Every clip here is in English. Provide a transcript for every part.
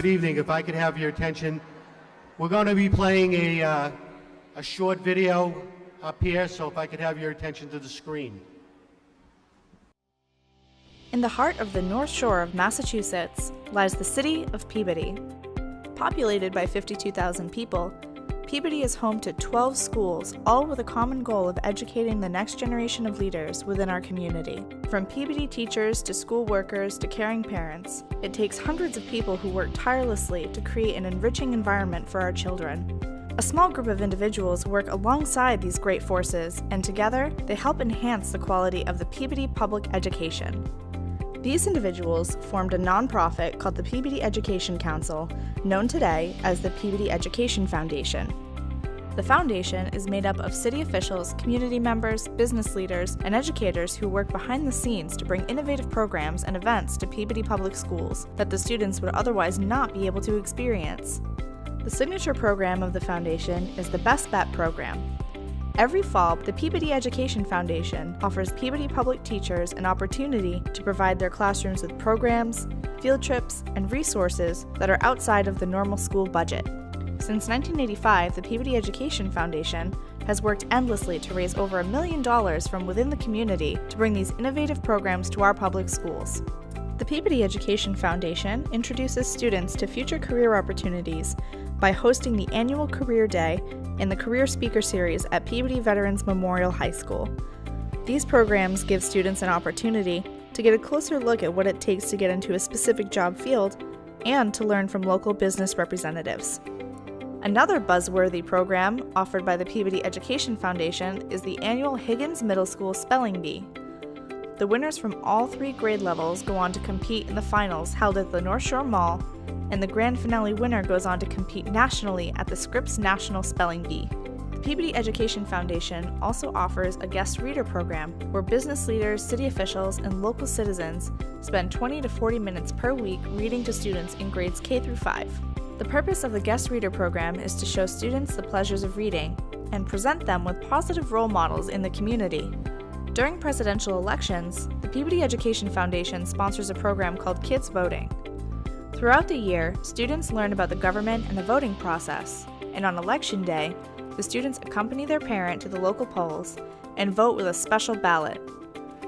Good evening. If I could have your attention, we're going to be playing a short video up here, so if I could have your attention to the screen. In the heart of the North Shore of Massachusetts lies the city of Peabody. Populated by 52,000 people, Peabody is home to 12 schools, all with a common goal of educating the next generation of leaders within our community. From Peabody teachers to school workers to caring parents, it takes hundreds of people who work tirelessly to create an enriching environment for our children. A small group of individuals work alongside these great forces, and together they help enhance the quality of the Peabody public education. These individuals formed a nonprofit called the Peabody Education Council, known today as the Peabody Education Foundation. The foundation is made up of city officials, community members, business leaders, and educators who work behind the scenes to bring innovative programs and events to Peabody Public Schools that the students would otherwise not be able to experience. The signature program of the foundation is the Best Bet program. Every fall, the Peabody Education Foundation offers Peabody public teachers an opportunity to provide their classrooms with programs, field trips, and resources that are outside of the normal school budget. Since 1985, the Peabody Education Foundation has worked endlessly to raise over $1 million from within the community to bring these innovative programs to our public schools. The Peabody Education Foundation introduces students to future career opportunities by hosting the annual Career Day and the Career Speaker Series at Peabody Veterans Memorial High School. These programs give students an opportunity to get a closer look at what it takes to get into a specific job field and to learn from local business representatives. Another buzzworthy program offered by the Peabody Education Foundation is the annual HIGGINS Middle School Spelling Bee. The winners from all 3 grade levels go on to compete in the finals held at the North Shore Mall, and the grand finale winner goes on to compete nationally at the Scripps National Spelling Bee. The Peabody Education Foundation also offers a guest reader program where business leaders, city officials, and local citizens spend 20 to 40 minutes per week reading to students in grades K through 5. The purpose of the guest reader program is to show students the pleasures of reading and present them with positive role models in the community. During presidential elections, the Peabody Education Foundation sponsors a program called Kids Voting. Throughout the year, students learn about the government and the voting process, and on Election Day, the students accompany their parent to the local polls and vote with a special ballot.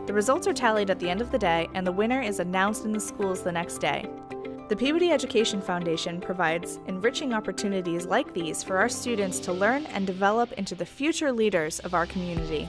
The results are tallied at the end of the day, and the winner is announced in the schools the next day. The Peabody Education Foundation provides enriching opportunities like these for our students to learn and develop into the future leaders of our community.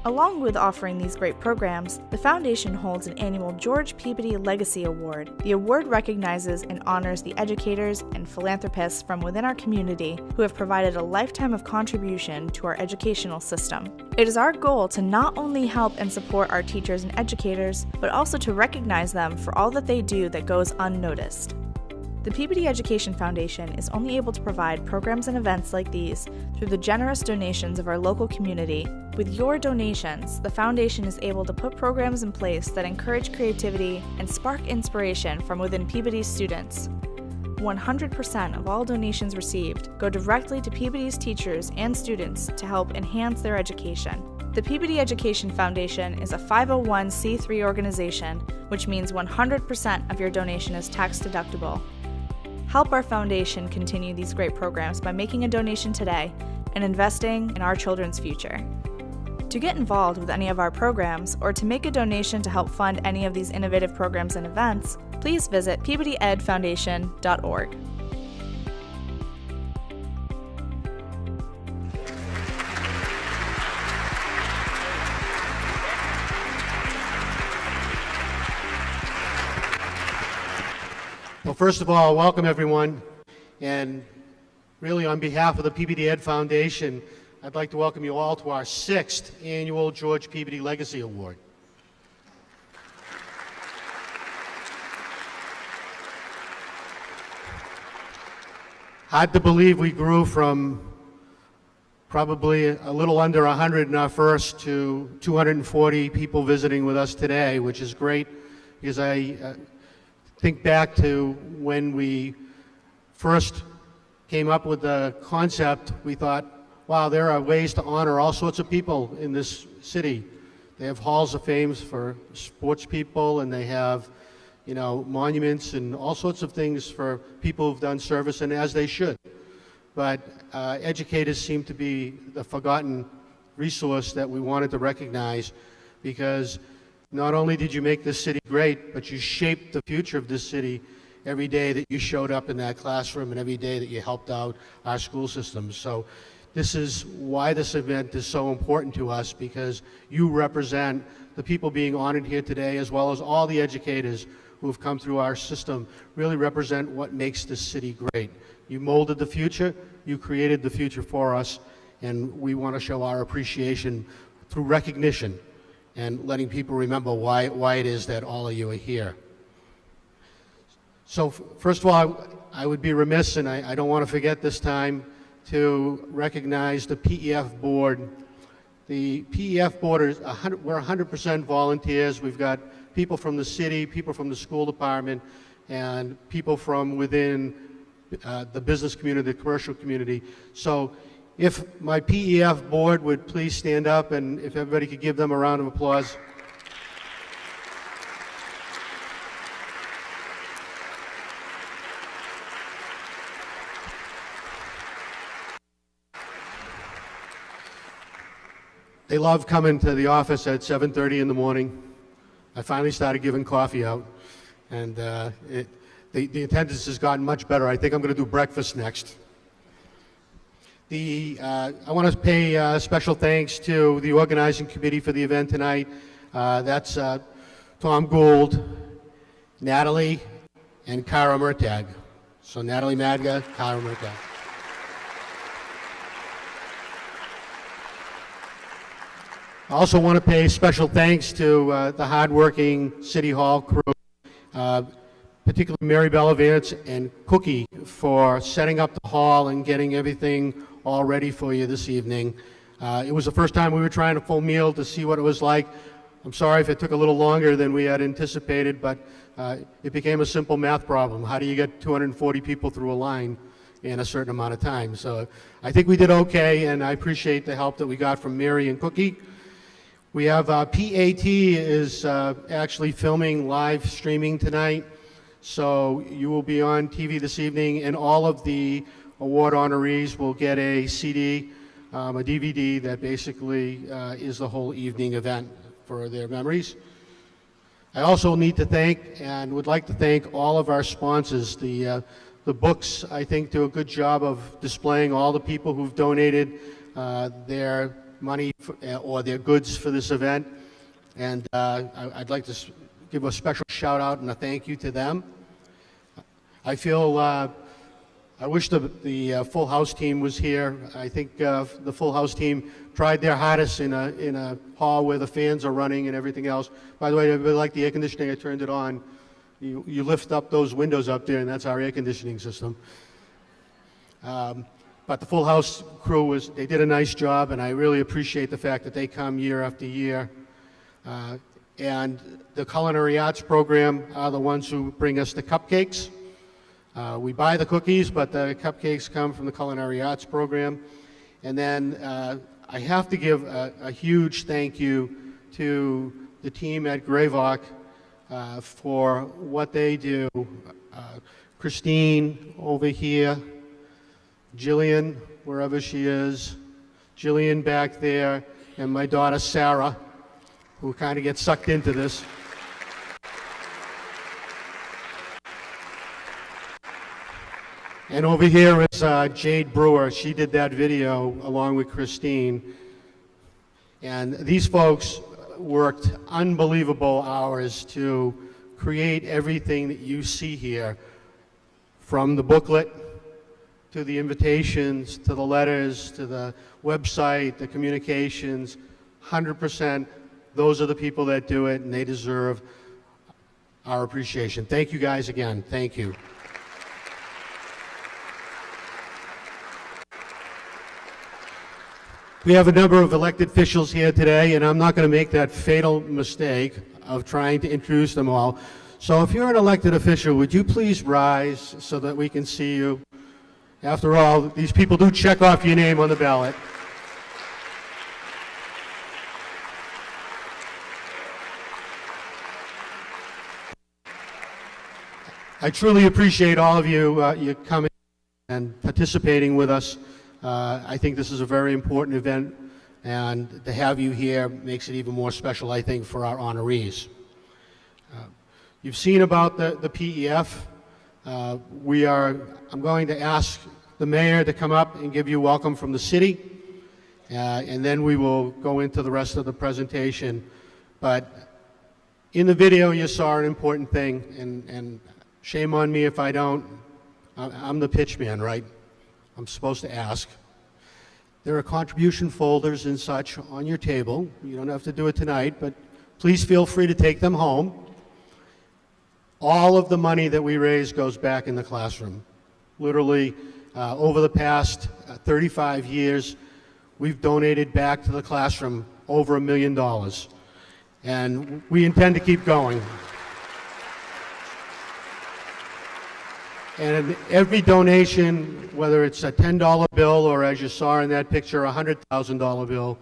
Along with offering these great programs, the Foundation holds an annual George Peabody Legacy Award. The award recognizes and honors the educators and philanthropists from within our community who have provided a lifetime of contribution to our educational system. It is our goal to not only help and support our teachers and educators, but also to recognize them for all that they do that goes unnoticed. The Peabody Education Foundation is only able to provide programs and events like these through the generous donations of our local community. With your donations, the Foundation is able to put programs in place that encourage creativity and spark inspiration from within Peabody's students. 100% of all donations received go directly to Peabody's teachers and students to help enhance their education. The Peabody Education Foundation is a 501c3 organization, which means 100% of your donation is tax deductible. Help our foundation continue these great programs by making a donation today and investing in our children's future. To get involved with any of our programs or to make a donation to help fund any of these innovative programs and events, please visit peabodyedfoundation.org. Well, first of all, welcome everyone, and really on behalf of the Peabody Ed Foundation, I'd like to welcome you all to our 6th annual George Peabody Legacy Award. Hard to believe we grew from probably a little under 100 in our first to 240 people visiting with us today, which is great because I think back to when we first came up with the concept. We thought, wow, there are ways to honor all sorts of people in this city. They have halls of fame for sports people, and they have monuments and all sorts of things for people who've done service, and as they should. But educators seem to be the forgotten resource that we wanted to recognize, because not only did you make this city great, but you shaped the future of this city every day that you showed up in that classroom and every day that you helped out our school systems. So this is why this event is so important to us, because you represent the people being honored here today, as well as all the educators who have come through our system, really represent what makes this city great. You molded the future, you created the future for us, and we want to show our appreciation through recognition and letting people remember why it is that all of you are here. So first of all, I would be remiss, and I don't want to forget this time, to recognize the PEF board. The PEF board we're 100% volunteers. We've got people from the city, people from the school department, and people from within the business community, the commercial community. So if my PEF board would please stand up, and if everybody could give them a round of applause. They love coming to the office at 7:30 in the morning. I finally started giving coffee out, and the attendance has gotten much better. I think I'm going to do breakfast next. I want to pay special thanks to the organizing committee for the event tonight. That's Tom Gould, Natalie, and Kara Murtag. So Natalie Madga, Kara Murtag. I also want to pay special thanks to the hardworking City Hall crew, particularly Mary Bellavance and Cookie, for setting up the hall and getting everything all ready for you this evening. It was the first time we were trying a full meal to see what it was like. I'm sorry if it took a little longer than we had anticipated, but it became a simple math problem. How do you get 240 people through a line in a certain amount of time? So I think we did okay, and I appreciate the help that we got from Mary and Cookie. We have PAT is actually filming live streaming tonight, so you will be on TV this evening, and all of the award honorees will get a CD, a DVD that basically is the whole evening event for their memories. I also need to thank and would like to thank all of our sponsors. The books, I think, do a good job of displaying all the people who've donated their money or their goods for this event, and I'd like to give a special shout out and a thank you to them. I feel I wish the Full House team was here. I think the Full House team tried their hardest in a hall where the fans are running and everything else. By the way, I really like the air conditioning. I turned it on. You lift up those windows up there, and that's our air conditioning system. But the Full House crew, they did a nice job, and I really appreciate the fact that they come year after year. And the Culinary Arts program are the ones who bring us the cupcakes. We buy the cookies, but the cupcakes come from the Culinary Arts program. And then I have to give a huge thank you to the team at Greyvock for what they do. Christine over here, Jillian, wherever she is, Jillian back there, and my daughter Sarah, who kind of gets sucked into this. And over here is Jade Brewer. She did that video along with Christine. And these folks worked unbelievable hours to create everything that you see here, from the booklet to the invitations, to the letters, to the website, the communications. 100%, those are the people that do it, and they deserve our appreciation. Thank you guys again. Thank you. We have a number of elected officials here today, and I'm not going to make that fatal mistake of trying to introduce them all. So if you're an elected official, would you please rise so that we can see you? After all, these people do check off your name on the ballot. I truly appreciate all of you coming and participating with us. I think this is a very important event, and to have you here makes it even more special, I think, for our honorees. You've seen about the PEF. I'm going to ask the mayor to come up and give you a welcome from the city, and then we will go into the rest of the presentation. But in the video, you saw an important thing, and shame on me if I don't. I'm the pitch man, right? I'm supposed to ask. There are contribution folders and such on your table. You don't have to do it tonight, but please feel free to take them home. All of the money that we raise goes back in the classroom. Literally, over the past 35 years, we've donated back to the classroom over $1 million. And we intend to keep going. And every donation, whether it's a $10 bill or, as you saw in that picture, a $100,000 bill,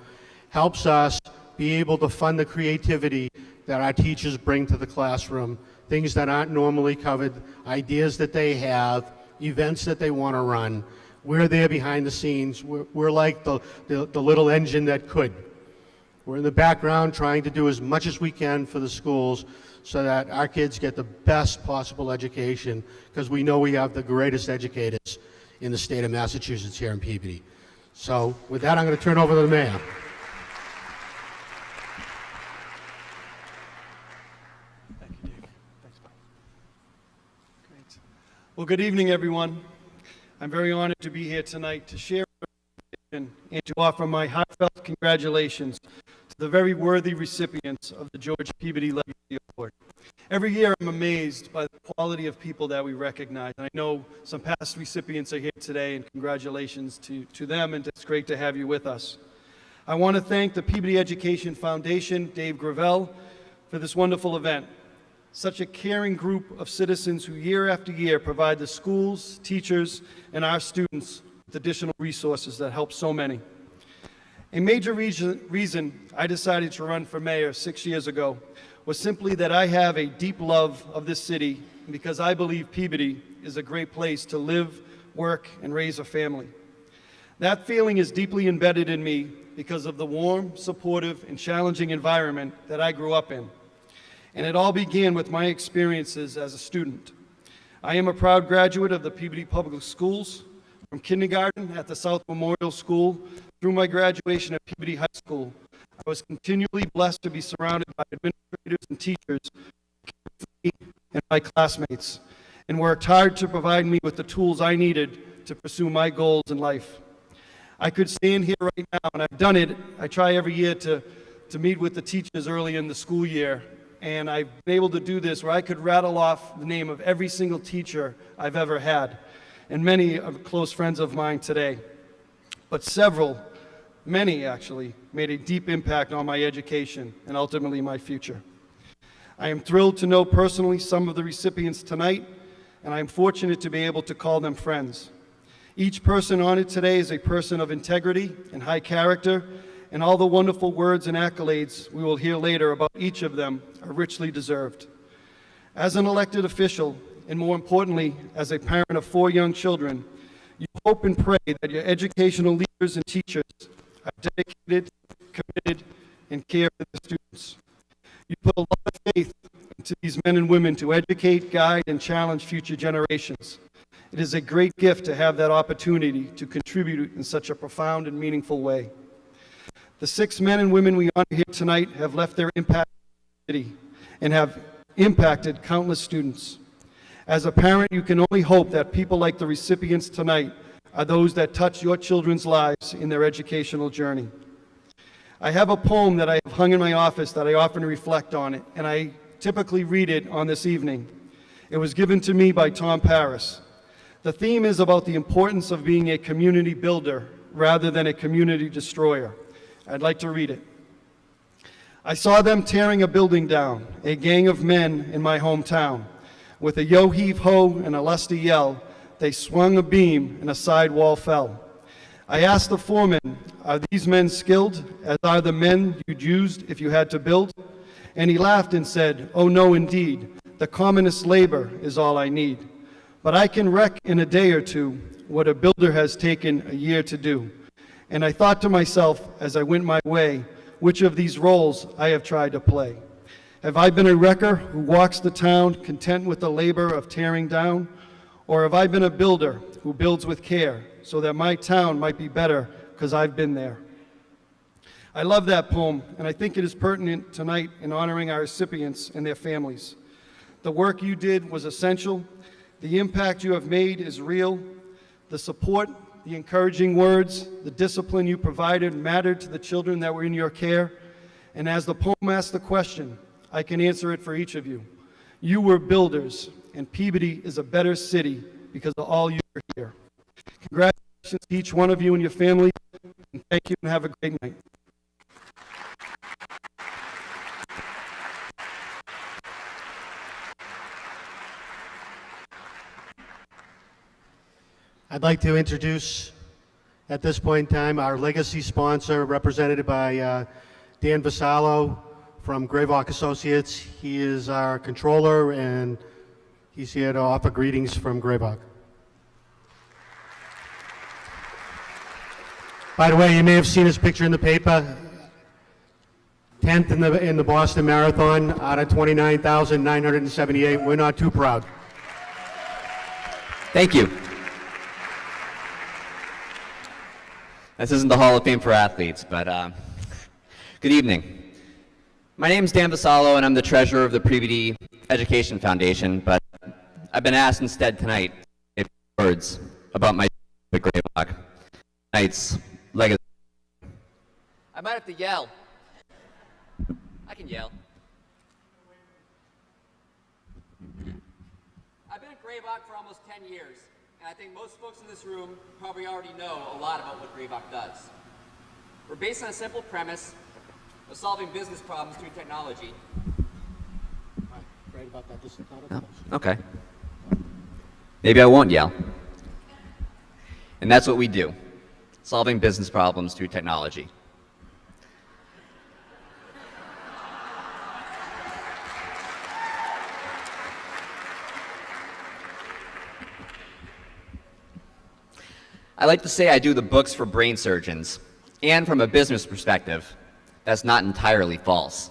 helps us be able to fund the creativity that our teachers bring to the classroom, things that aren't normally covered, ideas that they have, events that they want to run. We're there behind the scenes. We're like the little engine that could. We're in the background trying to do as much as we can for the schools so that our kids get the best possible education, because we know we have the greatest educators in the state of Massachusetts here in Peabody. So with that, I'm going to turn over to the mayor. Thank you, Dave. Thanks, Mike. Great. Well, good evening, everyone. I'm very honored to be here tonight to share and to offer my heartfelt congratulations to the very worthy recipients of the George Peabody Legacy Award. Every year I'm amazed by the quality of people that we recognize. And I know some past recipients are here today, and congratulations to them, and it's great to have you with us. I want to thank the Peabody Education Foundation, Dave Gravel, for this wonderful event. Such a caring group of citizens who year after year provide the schools, teachers, and our students with additional resources that help so many. A major reason I decided to run for mayor 6 years ago was simply that I have a deep love of this city, because I believe Peabody is a great place to live, work, and raise a family. That feeling is deeply embedded in me because of the warm, supportive, and challenging environment that I grew up in. And it all began with my experiences as a student. I am a proud graduate of the Peabody Public Schools, from kindergarten at the South Memorial School through my graduation at Peabody High School. I was continually blessed to be surrounded by administrators and teachers and my classmates, and worked hard to provide me with the tools I needed to pursue my goals in life. I could stand here right now, and I've done it. I try every year to meet with the teachers early in the school year, and I've been able to do this where I could rattle off the name of every single teacher I've ever had, and many are close friends of mine today. But many actually, made a deep impact on my education and ultimately my future. I am thrilled to know personally some of the recipients tonight, and I am fortunate to be able to call them friends. Each person honored today is a person of integrity and high character, and all the wonderful words and accolades we will hear later about each of them are richly deserved. As an elected official, and more importantly, as a parent of 4 young children, you hope and pray that your educational leaders and teachers are dedicated, committed, and care for the students. You put a lot of faith into these men and women to educate, guide, and challenge future generations. It is a great gift to have that opportunity to contribute in such a profound and meaningful way. The 6 men and women we honor here tonight have left their impact in the city and have impacted countless students. As a parent, you can only hope that people like the recipients tonight are those that touch your children's lives in their educational journey. I have a poem that I have hung in my office that I often reflect on it, and I typically read it on this evening. It was given to me by Tom Paris. The theme is about the importance of being a community builder rather than a community destroyer. I'd like to read it. I saw them tearing a building down, a gang of men in my hometown. With a yo-heave-ho and a lusty yell, they swung a beam and a side wall fell. I asked the foreman, are these men skilled, as are the men you'd used if you had to build? And he laughed and said, oh no indeed, the commonest labor is all I need. But I can wreck in a day or two what a builder has taken a year to do. And I thought to myself as I went my way, which of these roles I have tried to play. Have I been a wrecker who walks the town content with the labor of tearing down? Or have I been a builder who builds with care so that my town might be better because I've been there? I love that poem, and I think it is pertinent tonight in honoring our recipients and their families. The work you did was essential. The impact you have made is real. The support, the encouraging words, the discipline you provided mattered to the children that were in your care. And as the poem asks the question, I can answer it for each of you. You were builders, and Peabody is a better city because of all you were here. Congratulations to each one of you and your family, and thank you and have a great night. I'd like to introduce, at this point in time, our legacy sponsor, represented by Dan Vasallo from Greylock Associates. He is our controller, and he's here to offer greetings from Greylock. By the way, you may have seen his picture in the paper. 10th in the Boston Marathon out of 29,978. We're not too proud. Thank you. This isn't the Hall of Fame for athletes, but good evening. My name is Dan Vasallo, and I'm the treasurer of the Peabody Education Foundation, but I've been asked instead tonight to say a few words about my at Greylock, tonight's legacy. I might have to yell. I can yell. I've been at Greylock for almost 10 years. And I think most folks in this room probably already know a lot about what Greylock does. We're based on a simple premise of solving business problems through technology. Right about that. This is not a Okay. Maybe I won't yell. And that's what we do, solving business problems through technology. I like to say I do the books for brain surgeons, and from a business perspective, that's not entirely false.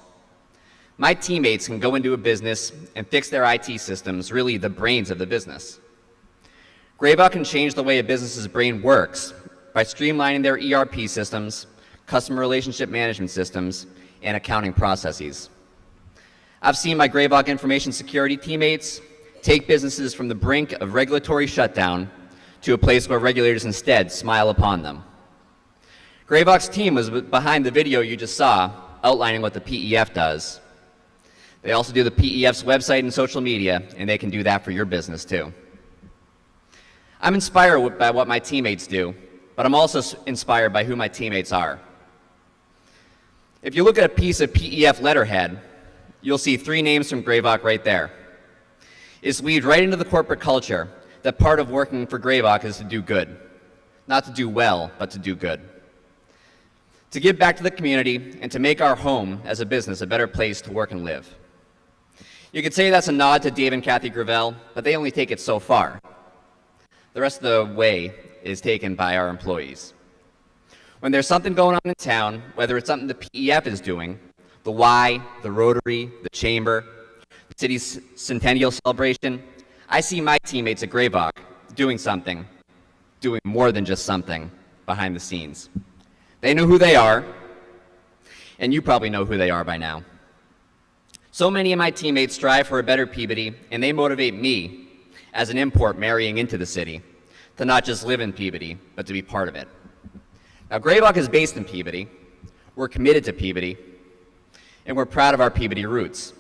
My teammates can go into a business and fix their IT systems, really the brains of the business. Greylock can change the way a business's brain works by streamlining their ERP systems, customer relationship management systems, and accounting processes. I've seen my Greylock information security teammates take businesses from the brink of regulatory shutdown to a place where regulators instead smile upon them. Greylock's team was behind the video you just saw outlining what the PEF does. They also do the PEF's website and social media, and they can do that for your business too. I'm inspired by what my teammates do, but I'm also inspired by who my teammates are. If you look at a piece of PEF letterhead, you'll see 3 names from Greylock right there. It's weaved right into the corporate culture that part of working for Greylock is to do good. Not to do well, but to do good. To give back to the community and to make our home as a business a better place to work and live. You could say that's a nod to Dave and Kathy Gravel, but they only take it so far. The rest of the way is taken by our employees. When there's something going on in town, whether it's something the PEF is doing, the Y, the Rotary, the Chamber, the city's centennial celebration, I see my teammates at Greylock doing something, doing more than just something behind the scenes. They know who they are, and you probably know who they are by now. So many of my teammates strive for a better Peabody, and they motivate me, as an import marrying into the city, to not just live in Peabody, but to be part of it. Now, Greylock is based in Peabody. We're committed to Peabody, and we're proud of our Peabody roots.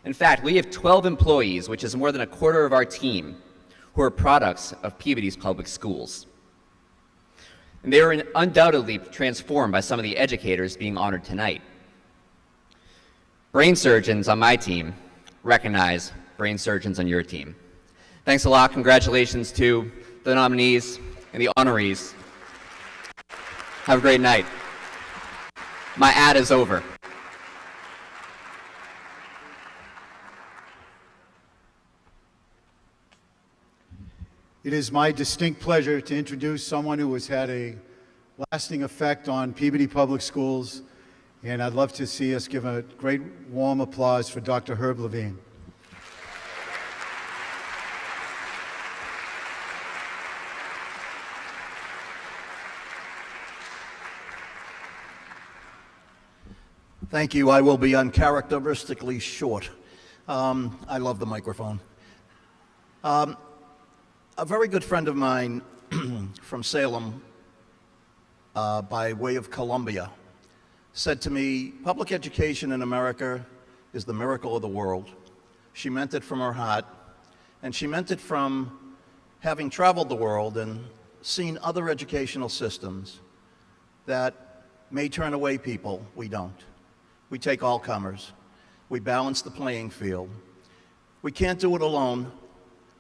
In fact, we have 12 employees, which is more than a quarter of our team, who are products of Peabody's public schools. And they were undoubtedly transformed by some of the educators being honored tonight. Brain surgeons on my team recognize brain surgeons on your team. Thanks a lot. Congratulations to the nominees and the honorees. Have a great night. My ad is over. It is my distinct pleasure to introduce someone who has had a lasting effect on Peabody Public Schools, and I'd love to see us give a great warm applause for Dr. Herb Levine. Thank you. I will be uncharacteristically short. I love the microphone. A very good friend of mine from Salem, by way of Columbia, said to me, public education in America is the miracle of the world. She meant it from her heart, and she meant it from having traveled the world and seen other educational systems that may turn away people. We don't. We take all comers. We balance the playing field. We can't do it alone.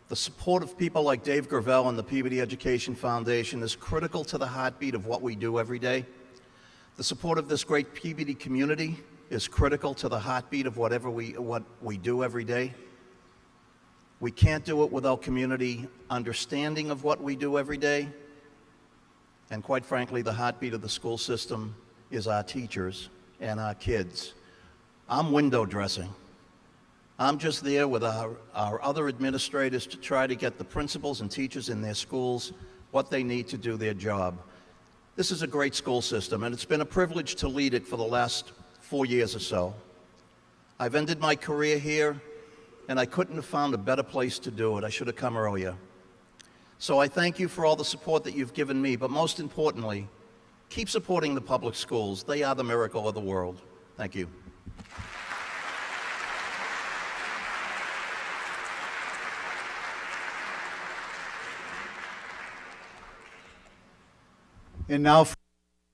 The support of people like Dave Gravel and the Peabody Education Foundation is critical to the heartbeat of what we do every day. The support of this great Peabody community is critical to the heartbeat of what we do every day. We can't do it without community understanding of what we do every day. And quite frankly, the heartbeat of the school system is our teachers and our kids. I'm window dressing. I'm just there with our other administrators to try to get the principals and teachers in their schools what they need to do their job. This is a great school system, and it's been a privilege to lead it for the last 4 years or so. I've ended my career here, and I couldn't have found a better place to do it. I should have come earlier. So I thank you for all the support that you've given me, but most importantly, keep supporting the public schools. They are the miracle of the world. Thank you. And now for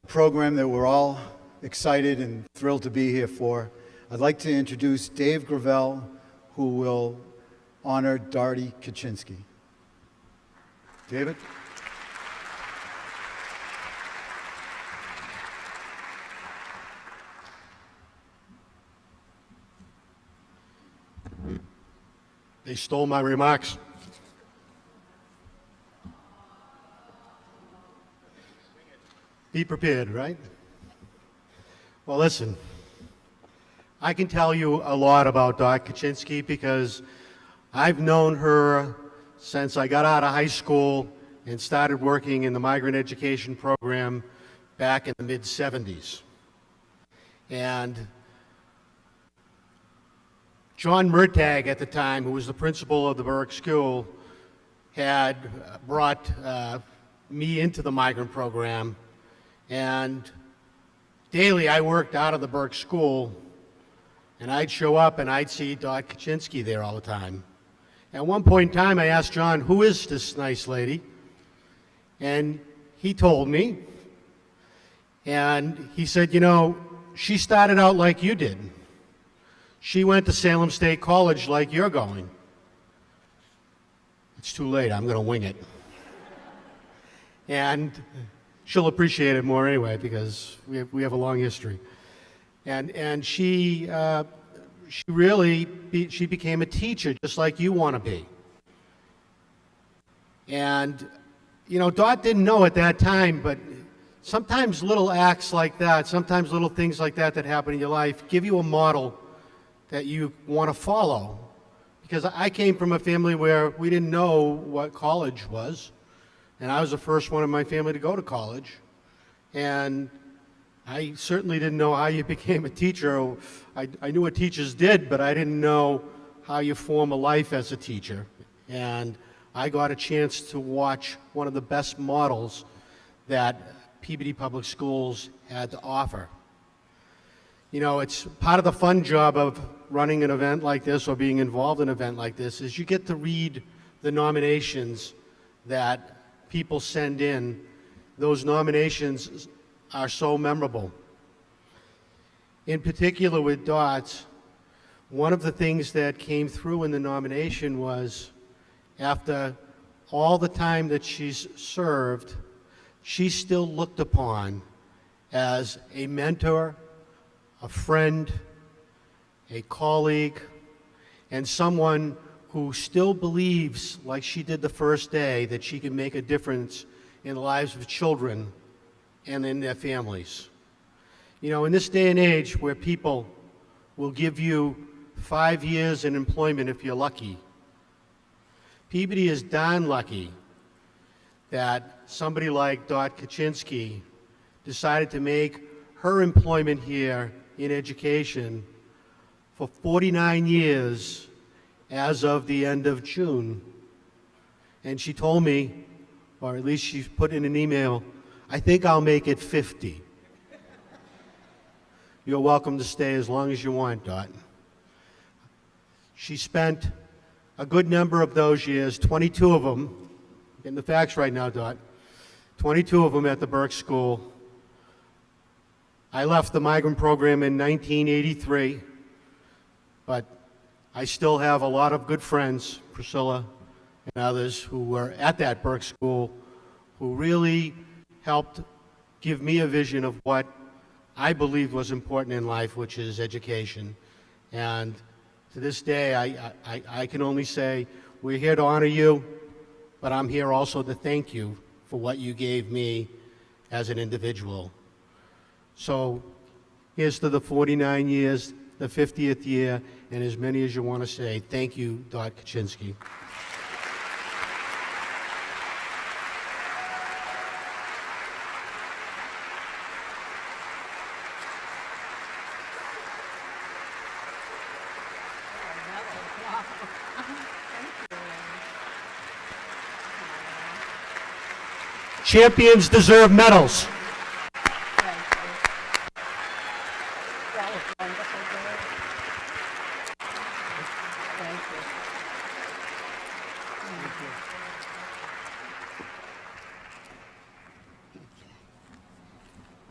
a program that we're all excited and thrilled to be here for, I'd like to introduce Dave Gravel, who will honor Dorothea Kuchinsky. David? They stole my remarks. Be prepared, right? Well, listen, I can tell you a lot about Dr. Kuchinsky because I've known her since I got out of high school and started working in the migrant education program back in the mid-'70s. And John Murtagh at the time, who was the principal of the Burke School, had brought me into the migrant program. And daily I worked out of the Burke School, and I'd show up and I'd see Dr. Kuchinsky there all the time. At one point in time, I asked John, who is this nice lady? And he told me, and he said, you know, she started out like you did. She went to Salem State College like you're going. It's too late, I'm going to wing it. And she'll appreciate it more anyway because we have a long history. And she became a teacher just like you want to be. And, you know, Dot didn't know at that time, but sometimes little acts like that, sometimes little things like that that happen in your life give you a model that you want to follow. Because I came from a family where we didn't know what college was. And I was the first one in my family to go to college. And I certainly didn't know how you became a teacher. I knew what teachers did, but I didn't know how you form a life as a teacher. And I got a chance to watch one of the best models that Peabody Public Schools had to offer. You know, it's part of the fun job of running an event like this or being involved in an event like this is you get to read the nominations that people send in. Those nominations are so memorable. In particular with Dot's, one of the things that came through in the nomination was after all the time that she's served, she's still looked upon as a mentor, a friend, a colleague, and someone who still believes, like she did the first day, that she can make a difference in the lives of children and in their families. You know, in this day and age where people will give you 5 years in employment if you're lucky, Peabody is darn lucky that somebody like Dot Kuchinsky decided to make her employment here in education for 49 years as of the end of June. And she told me, or at least she put in an email, I think I'll make it 50. You're welcome to stay as long as you want, Dot. She spent a good number of those years, 22 of them, getting the facts right now, Dot, 22 of them at the Burke School. I left the migrant program in 1983, but I still have a lot of good friends, Priscilla and others, who were at that Burke School, who really helped give me a vision of what I believed was important in life, which is education. And to this day, I can only say, we're here to honor you, but I'm here also to thank you for what you gave me as an individual. So here's to the 49 years, the 50th year, and as many as you want to say. Thank you, Dot Kuchinsky. Champions deserve medals.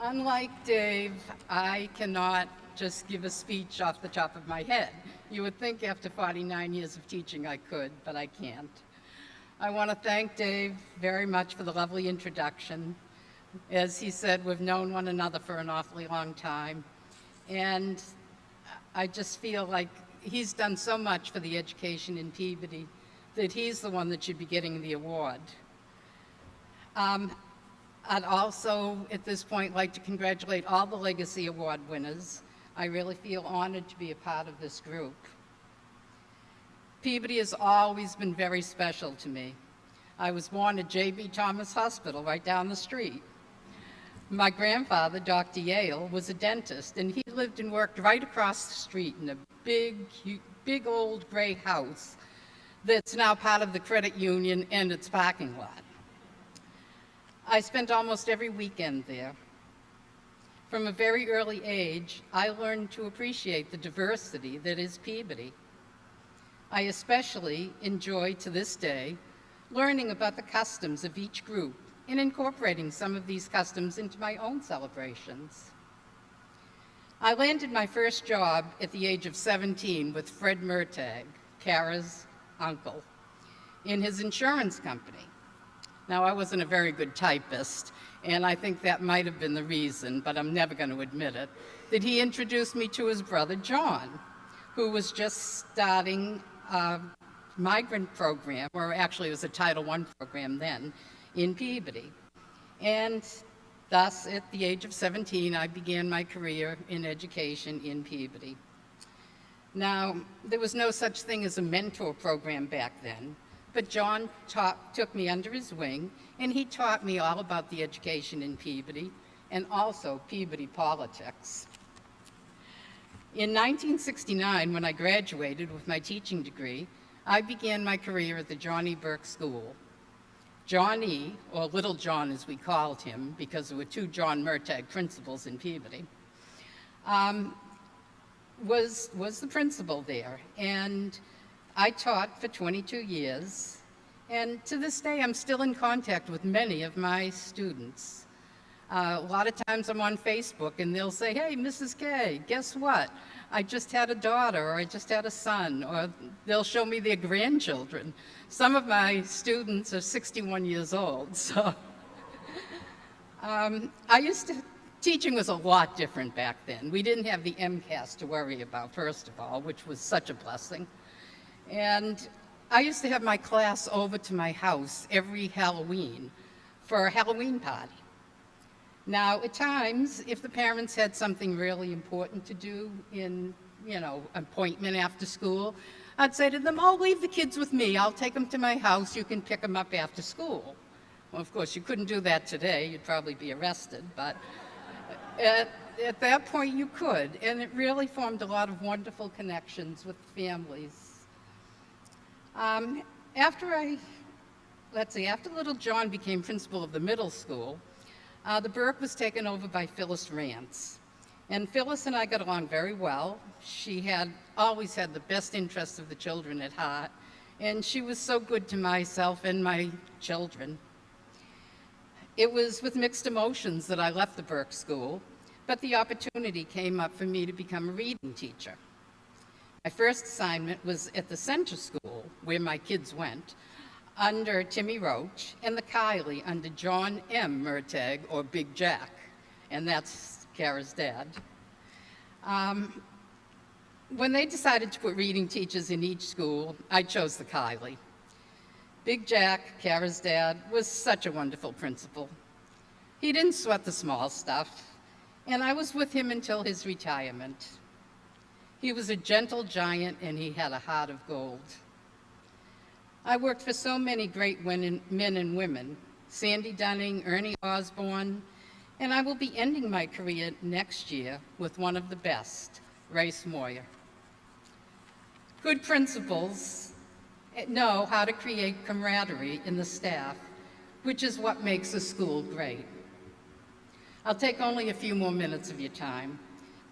Unlike Dave, I cannot just give a speech off the top of my head. You would think after 49 years of teaching I could, but I can't. I want to thank Dave very much for the lovely introduction. As he said, we've known one another for an awfully long time, and I just feel like he's done so much for the education in Peabody that he's the one that should be getting the award. I'd also, at this point, like to congratulate all the Legacy Award winners. I really feel honored to be a part of this group. Peabody has always been very special to me. I was born at J.B. Thomas Hospital right down the street. My grandfather, Dr. Yale, was a dentist, and he lived and worked right across the street in a big old gray house that's now part of the credit union and its parking lot. I spent almost every weekend there. From a very early age, I learned to appreciate the diversity that is Peabody. I especially enjoy, to this day, learning about the customs of each group and incorporating some of these customs into my own celebrations. I landed my first job at the age of 17 with Fred Murtagh, Kara's uncle, in his insurance company. Now, I wasn't a very good typist, and I think that might have been the reason, but I'm never going to admit it, that he introduced me to his brother, John, who was just starting a migrant program, or actually it was a Title I program then, in Peabody. And thus, at the age of 17, I began my career in education in Peabody. Now, there was no such thing as a mentor program back then, but John took me under his wing, and he taught me all about the education in Peabody, and also Peabody politics. In 1969, when I graduated with my teaching degree, I began my career at the John E. Burke School. John E., or Little John as we called him, because there were two John Murtagh principals in Peabody, was the principal there. And I taught for 22 years, and to this day I'm still in contact with many of my students. A lot of times I'm on Facebook and they'll say, hey, Mrs. K, guess what? I just had a daughter, or I just had a son, or they'll show me their grandchildren. Some of my students are 61 years old, so. Teaching was a lot different back then. We didn't have the MCAS to worry about, first of all, which was such a blessing. And I used to have my class over to my house every Halloween for a Halloween party. Now, at times, if the parents had something really important to do in, appointment after school, I'd say to them, oh, leave the kids with me. I'll take them to my house. You can pick them up after school. Well, of course, you couldn't do that today. You'd probably be arrested, but at that point you could, and it really formed a lot of wonderful connections with families. After little John became principal of the middle school, the Burke was taken over by Phyllis Rance. And Phyllis and I got along very well. She had always had the best interests of the children at heart, and she was so good to myself and my children. It was with mixed emotions that I left the Burke School, but the opportunity came up for me to become a reading teacher. My first assignment was at the Center School, where my kids went, under Timmy Roach, and the Kylie under John M. Murtagh, or Big Jack, and that's Kara's dad. When they decided to put reading teachers in each school, I chose the Kylie. Big Jack, Kara's dad, was such a wonderful principal. He didn't sweat the small stuff, and I was with him until his retirement. He was a gentle giant, and he had a heart of gold. I worked for so many great men and women, Sandy Dunning, Ernie Osborne, and I will be ending my career next year with one of the best, Race Moyer. Good principals know how to create camaraderie in the staff, which is what makes a school great. I'll take only a few more minutes of your time,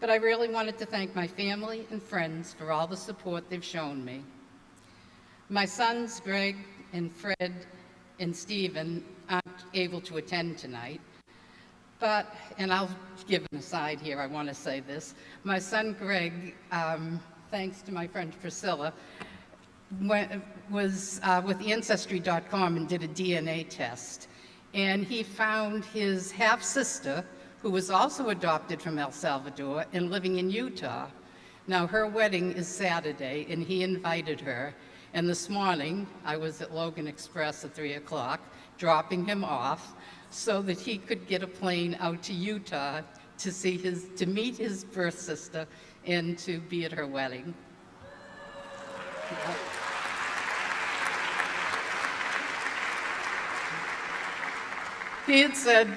but I really wanted to thank my family and friends for all the support they've shown me. My sons, Greg and Fred and Stephen, aren't able to attend tonight, and I'll give an aside here, I want to say this. My son, Greg, thanks to my friend Priscilla, was with Ancestry.com and did a DNA test. And he found his half-sister, who was also adopted from El Salvador and living in Utah. Now, her wedding is Saturday, and he invited her. And this morning, I was at Logan Express at 3 o'clock, dropping him off so that he could get a plane out to Utah to meet his birth sister and to be at her wedding. He had said,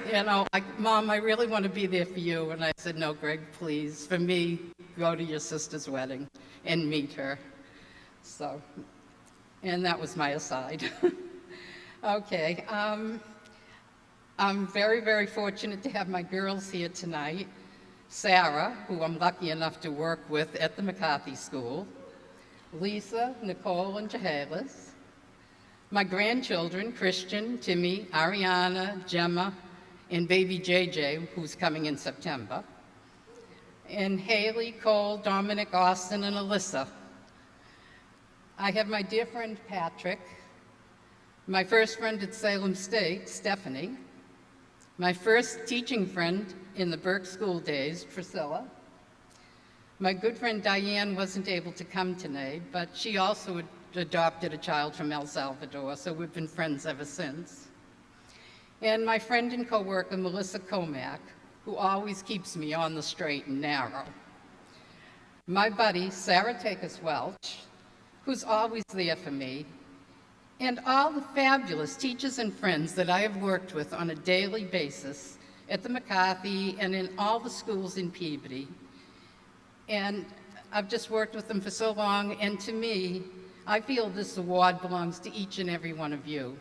Mom, I really want to be there for you. And I said, no, Greg, please, for me, go to your sister's wedding and meet her. So, and that was my aside. Okay, I'm very, very fortunate to have my girls here tonight. Sarah, who I'm lucky enough to work with at the McCarthy School. Lisa, Nicole, and Jahalis. My grandchildren, Christian, Timmy, Ariana, Gemma, and baby JJ, who's coming in September. And Haley, Cole, Dominic, Austin, and Alyssa. I have my dear friend Patrick, my first friend at Salem State, Stephanie, my first teaching friend in the Burke School days, Priscilla. My good friend Diane wasn't able to come today, but she also adopted a child from El Salvador, so we've been friends ever since. And my friend and coworker, Melissa Comack, who always keeps me on the straight and narrow. My buddy, Sarah Takis Welch, who's always there for me, and all the fabulous teachers and friends that I have worked with on a daily basis at the McCarthy and in all the schools in Peabody. And I've just worked with them for so long, and to me, I feel this award belongs to each and every one of you,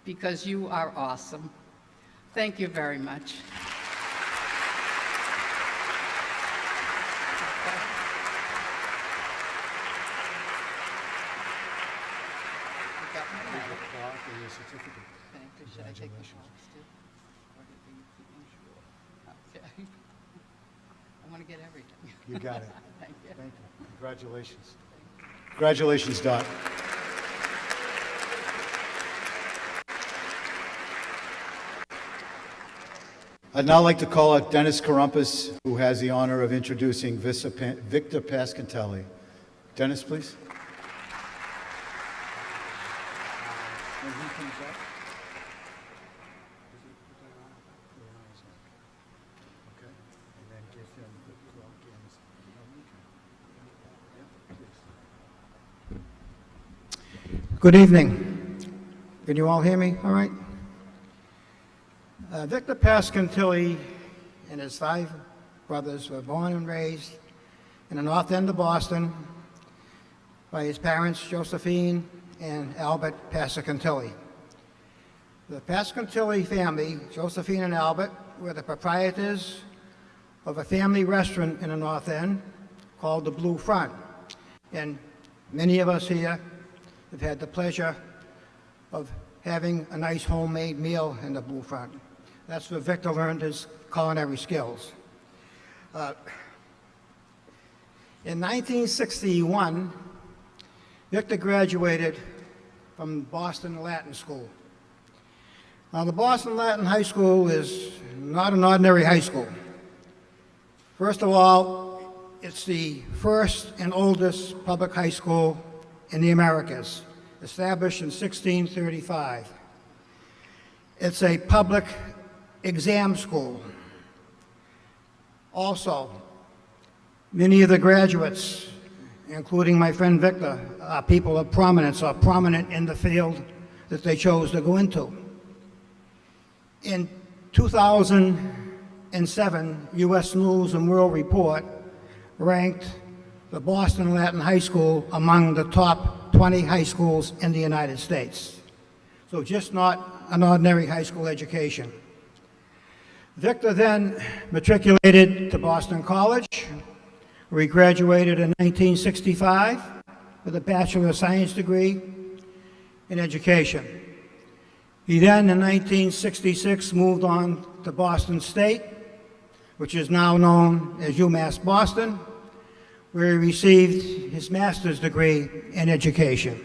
because you are awesome. Thank you very much. Should I take the box too? Or do you keep them? Okay. I want to get everything. You got it. Thank you. Thank you. Congratulations. Congratulations, Dot. I'd now like to call out Dennis Karumpis, who has the honor of introducing Victor Passacantilli. Dennis, please. Good evening. Can you all hear me all right? Victor Passacantilli and his 5 brothers were born and raised in the north end of Boston by his parents, Josephine and Albert Passacantilli. The Passacantilli family, Josephine and Albert, were the proprietors of a family restaurant in the north end called the Blue Front. And many of us here have had the pleasure of having a nice homemade meal in the Blue Front. That's where Victor learned his culinary skills. In 1961, Victor graduated from Boston Latin School. Now, the Boston Latin High School is not an ordinary high school. First of all, it's the first and oldest public high school in the Americas, established in 1635. It's a public exam school. Also, many of the graduates, including my friend Victor, are people of prominence, are prominent in the field that they chose to go into. In 2007, U.S. News and World Report ranked the Boston Latin High School among the top 20 high schools in the United States. So just not an ordinary high school education. Victor then matriculated to Boston College, where he graduated in 1965 with a Bachelor of Science degree in education. He then, in 1966, moved on to Boston State, which is now known as UMass Boston, where he received his master's degree in education.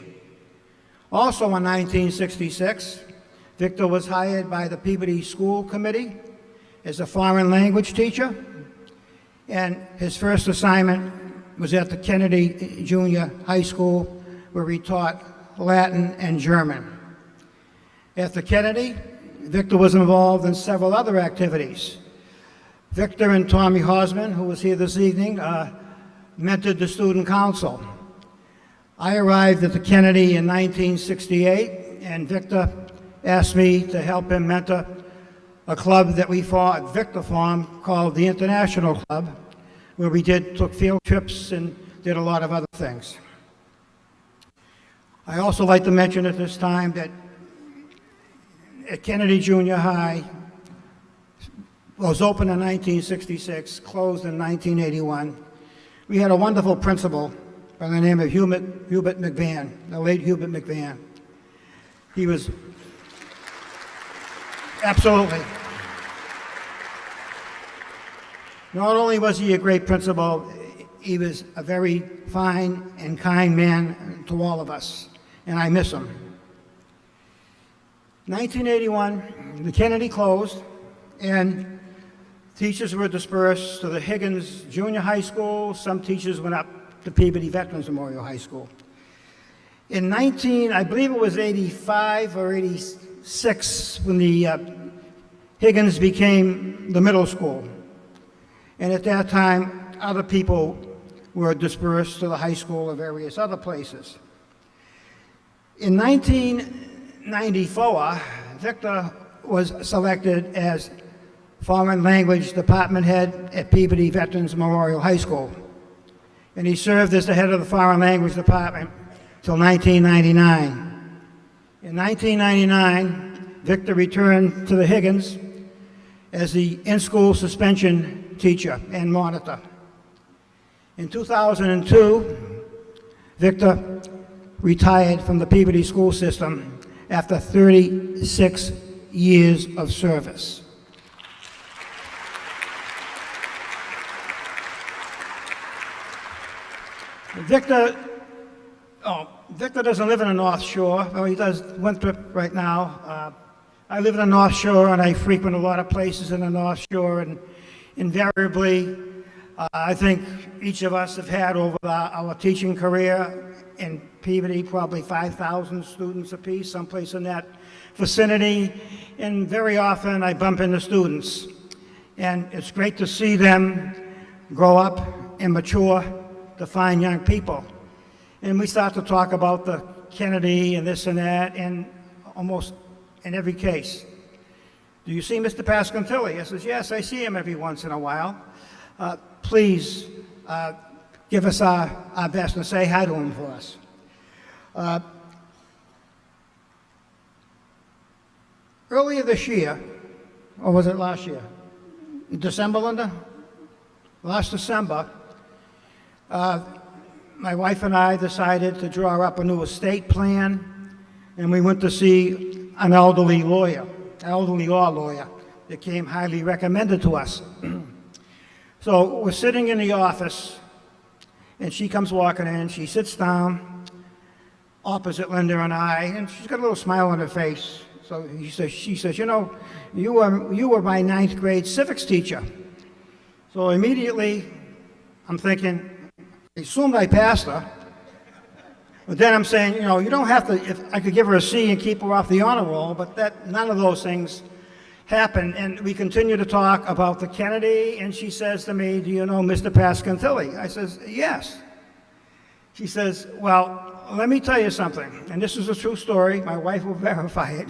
Also in 1966, Victor was hired by the Peabody School Committee as a foreign language teacher, and his first assignment was at the Kennedy Junior High School, where he taught Latin and German. After Kennedy, Victor was involved in several other activities. Victor and Tommy Hosman, who was here this evening, mentored the student council. I arrived at the Kennedy in 1968, and Victor asked me to help him mentor a club that Victor formed called the International Club, where we took field trips and did a lot of other things. I also like to mention at this time that at Kennedy Junior High was opened in 1966, closed in 1981. We had a wonderful principal by the name of Hubert McGovern, the late Hubert McGovern. He was absolutely. Not only was he a great principal, he was a very fine and kind man to all of us, and I miss him. 1981, the Kennedy closed, and teachers were dispersed to the Higgins Junior High School. Some teachers went up to Peabody Veterans Memorial High School. In I believe it was 85 or 86, when the Higgins became the middle school. And at that time, other people were dispersed to the high school or various other places. In 1994, Victor was selected as Foreign Language Department Head at Peabody Veterans Memorial High School. And he served as the head of the Foreign Language Department till 1999. In 1999, Victor returned to the Higgins as the in-school suspension teacher and monitor. In 2002, Victor retired from the Peabody school system after 36 years of service. Victor doesn't live in the North Shore. Well, he does Winthrop right now. I live in the North Shore, and I frequent a lot of places in the North Shore, and invariably, I think each of us have had over our teaching career in Peabody probably 5,000 students apiece, someplace in that vicinity, and very often I bump into students. And it's great to see them grow up and mature to fine young people. And we start to talk about the Kennedy and this and that, and almost in every case. Do you see Mr. Passacantilli? I says, yes, I see him every once in a while. Please give us our best and say hi to him for us. Earlier this year, or was it last year? December, Linda? Last December, my wife and I decided to draw up a new estate plan, and we went to see an elderly law lawyer that came highly recommended to us. So we're sitting in the office, and she comes walking in. She sits down opposite Linda and I, and she's got a little smile on her face. So she says, you know, you were my 9th grade civics teacher. So immediately, I'm thinking, I assumed I passed her. But then I'm saying, you know, you don't have to, if I could give her a C and keep her off the honor roll, but none of those things happened. And we continue to talk about the Kennedy, and she says to me, do you know Mr. Passacantilli? I says, yes. She says, well, let me tell you something, and this is a true story. My wife will verify it.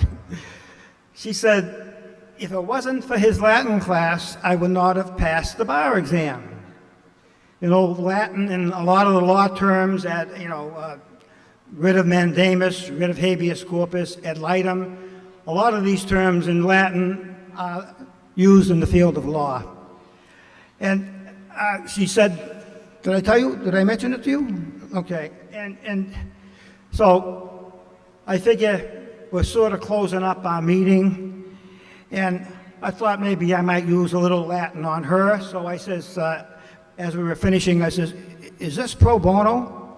She said, if it wasn't for his Latin class, I would not have passed the bar exam. You know, Latin and a lot of the law terms at, you know, writ of mandamus, writ of habeas corpus, ad litem, a lot of these terms in Latin are used in the field of law. And she said, did I tell you, did I mention it to you? Okay, and so I figure we're sort of closing up our meeting, and I thought maybe I might use a little Latin on her, so I says, as we were finishing, I says, is this pro bono?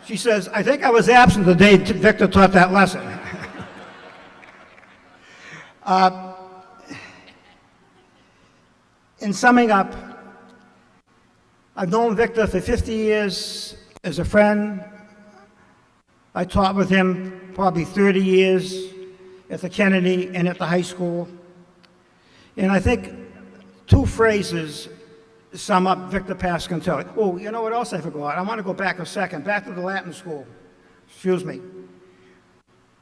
She says, I think I was absent the day Victor taught that lesson. In summing up, I've known Victor for 50 years as a friend. I taught with him probably 30 years at the Kennedy and at the high school. And I think 2 phrases sum up Victor Passacantilli. Oh, you know what else I forgot? I want to go back a second, back to the Latin school. Excuse me.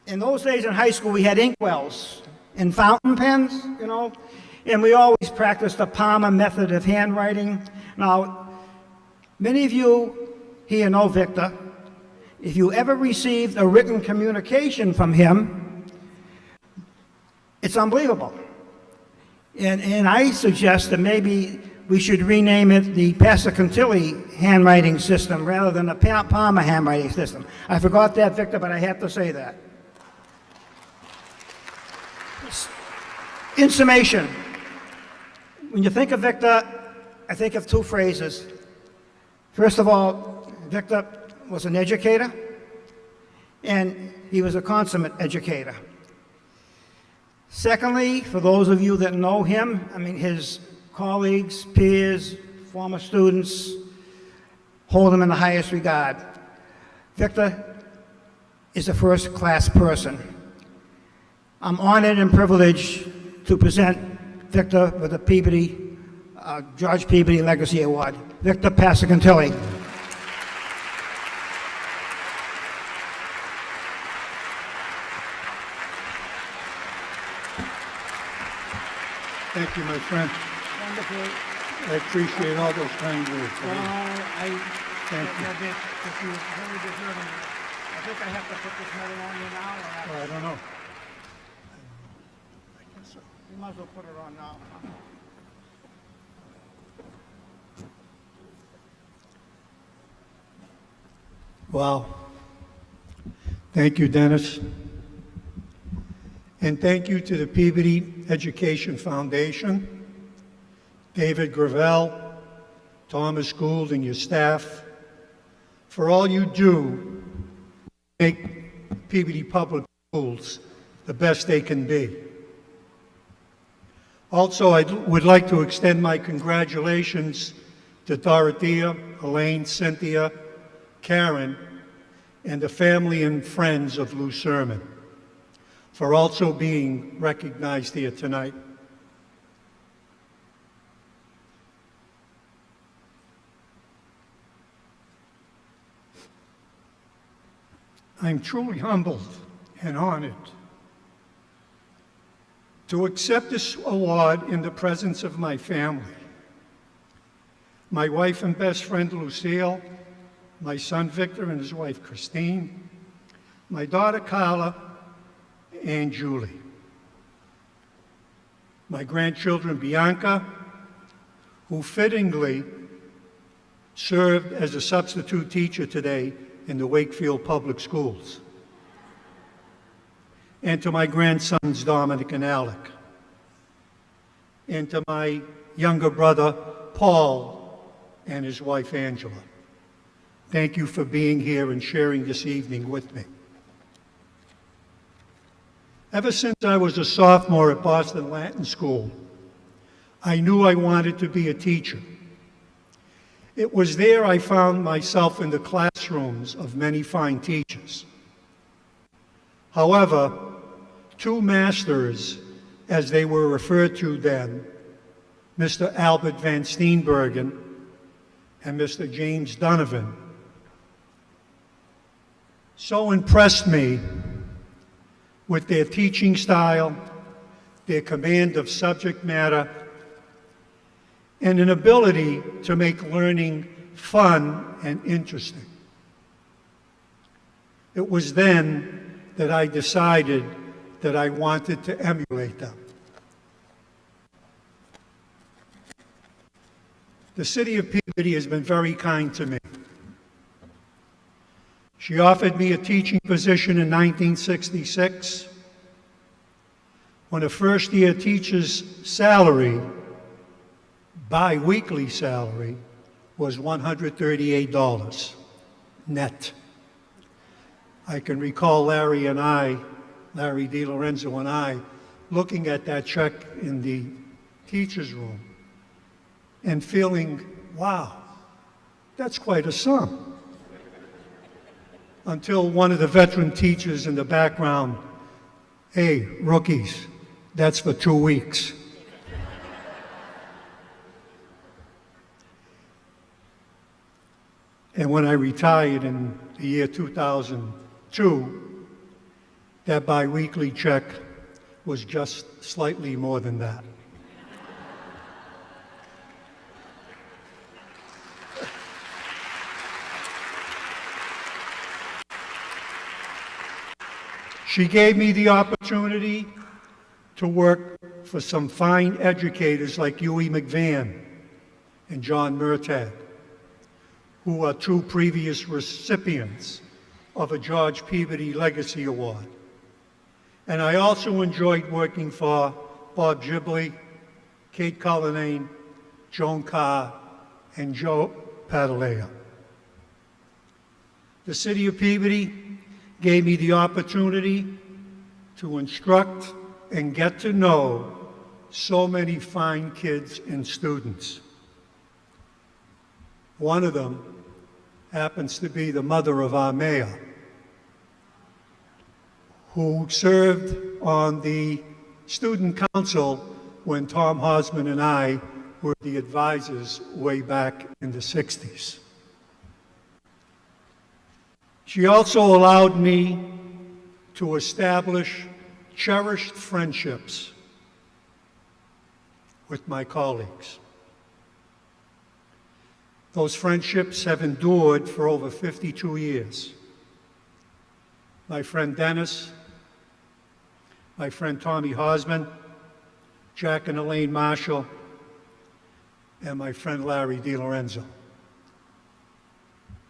In those days in high school, we had inkwells and fountain pens, you know, and we always practiced the Palmer method of handwriting. Now, many of you here know Victor. If you ever received a written communication from him, it's unbelievable. And I suggest that maybe we should rename it the Passacantilli handwriting system rather than the Palmer handwriting system. I forgot that, Victor, but I have to say that. In summation, when you think of Victor, I think of 2 phrases. First of all, Victor was an educator, and he was a consummate educator. Secondly, for those of you that know him, I mean, his colleagues, peers, former students hold him in the highest regard. Victor is a first-class person. I'm honored and privileged to present Victor with the Peabody, George Peabody Legacy Award. Victor Passacantilli. Thank you, my friend. Wonderful. I appreciate all those kind words. Well, Thank you. if you really deserve it. I think I have to put this medal on you now, or Oh, I don't know. you might as well put it on now. Wow. Thank you, Dennis. And thank you to the Peabody Education Foundation, David Gravel, Thomas Gould, and your staff for all you do to make Peabody Public Schools the best they can be. Also, I would like to extend my congratulations to Dorothea, Elaine, Cynthia, Karen, and the family and friends of Lou Surman for also being recognized here tonight. I'm truly humbled and honored to accept this award in the presence of my family, my wife and best friend Lucille, my son Victor and his wife Christine, my daughter Carla, and Julie, my grandchildren Bianca, who fittingly served as a substitute teacher today in the Wakefield Public Schools, and to my grandsons Dominic and Alec, and to my younger brother Paul and his wife Angela. Thank you for being here and sharing this evening with me. Ever since I was a sophomore at Boston Latin School, I knew I wanted to be a teacher. It was there I found myself in the classrooms of many fine teachers. However, two masters, as they were referred to then, Mr. Albert Van Steenbergen and Mr. James Donovan, so impressed me with their teaching style, their command of subject matter, and an ability to make learning fun and interesting. It was then that I decided that I wanted to emulate them. The city of Peabody has been very kind to me. She offered me a teaching position in 1966 when a first-year teacher's salary, bi-weekly salary, was $138 net. I can recall Larry DiLorenzo and I, looking at that check in the teacher's room and feeling, wow, that's quite a sum. Until one of the veteran teachers in the background, hey, rookies, that's for 2 weeks. And when I retired in the year 2002, that biweekly check was just slightly more than that. She gave me the opportunity to work for some fine educators like Huey McGovern and John Murtagh, who are two previous recipients of a George Peabody Legacy Award. And I also enjoyed working for Bob Ghibley, Kate Cullinane, Joan Carr, and Joe Padalea. The city of Peabody gave me the opportunity to instruct and get to know so many fine kids and students. One of them happens to be the mother of our mayor, who served on the student council when Tom Hosman and I were the advisors way back in the 60s. She also allowed me to establish cherished friendships with my colleagues. Those friendships have endured for over 52 years. My friend Dennis, my friend Tommy Hosman, Jack and Elaine Marshall, and my friend Larry DiLorenzo.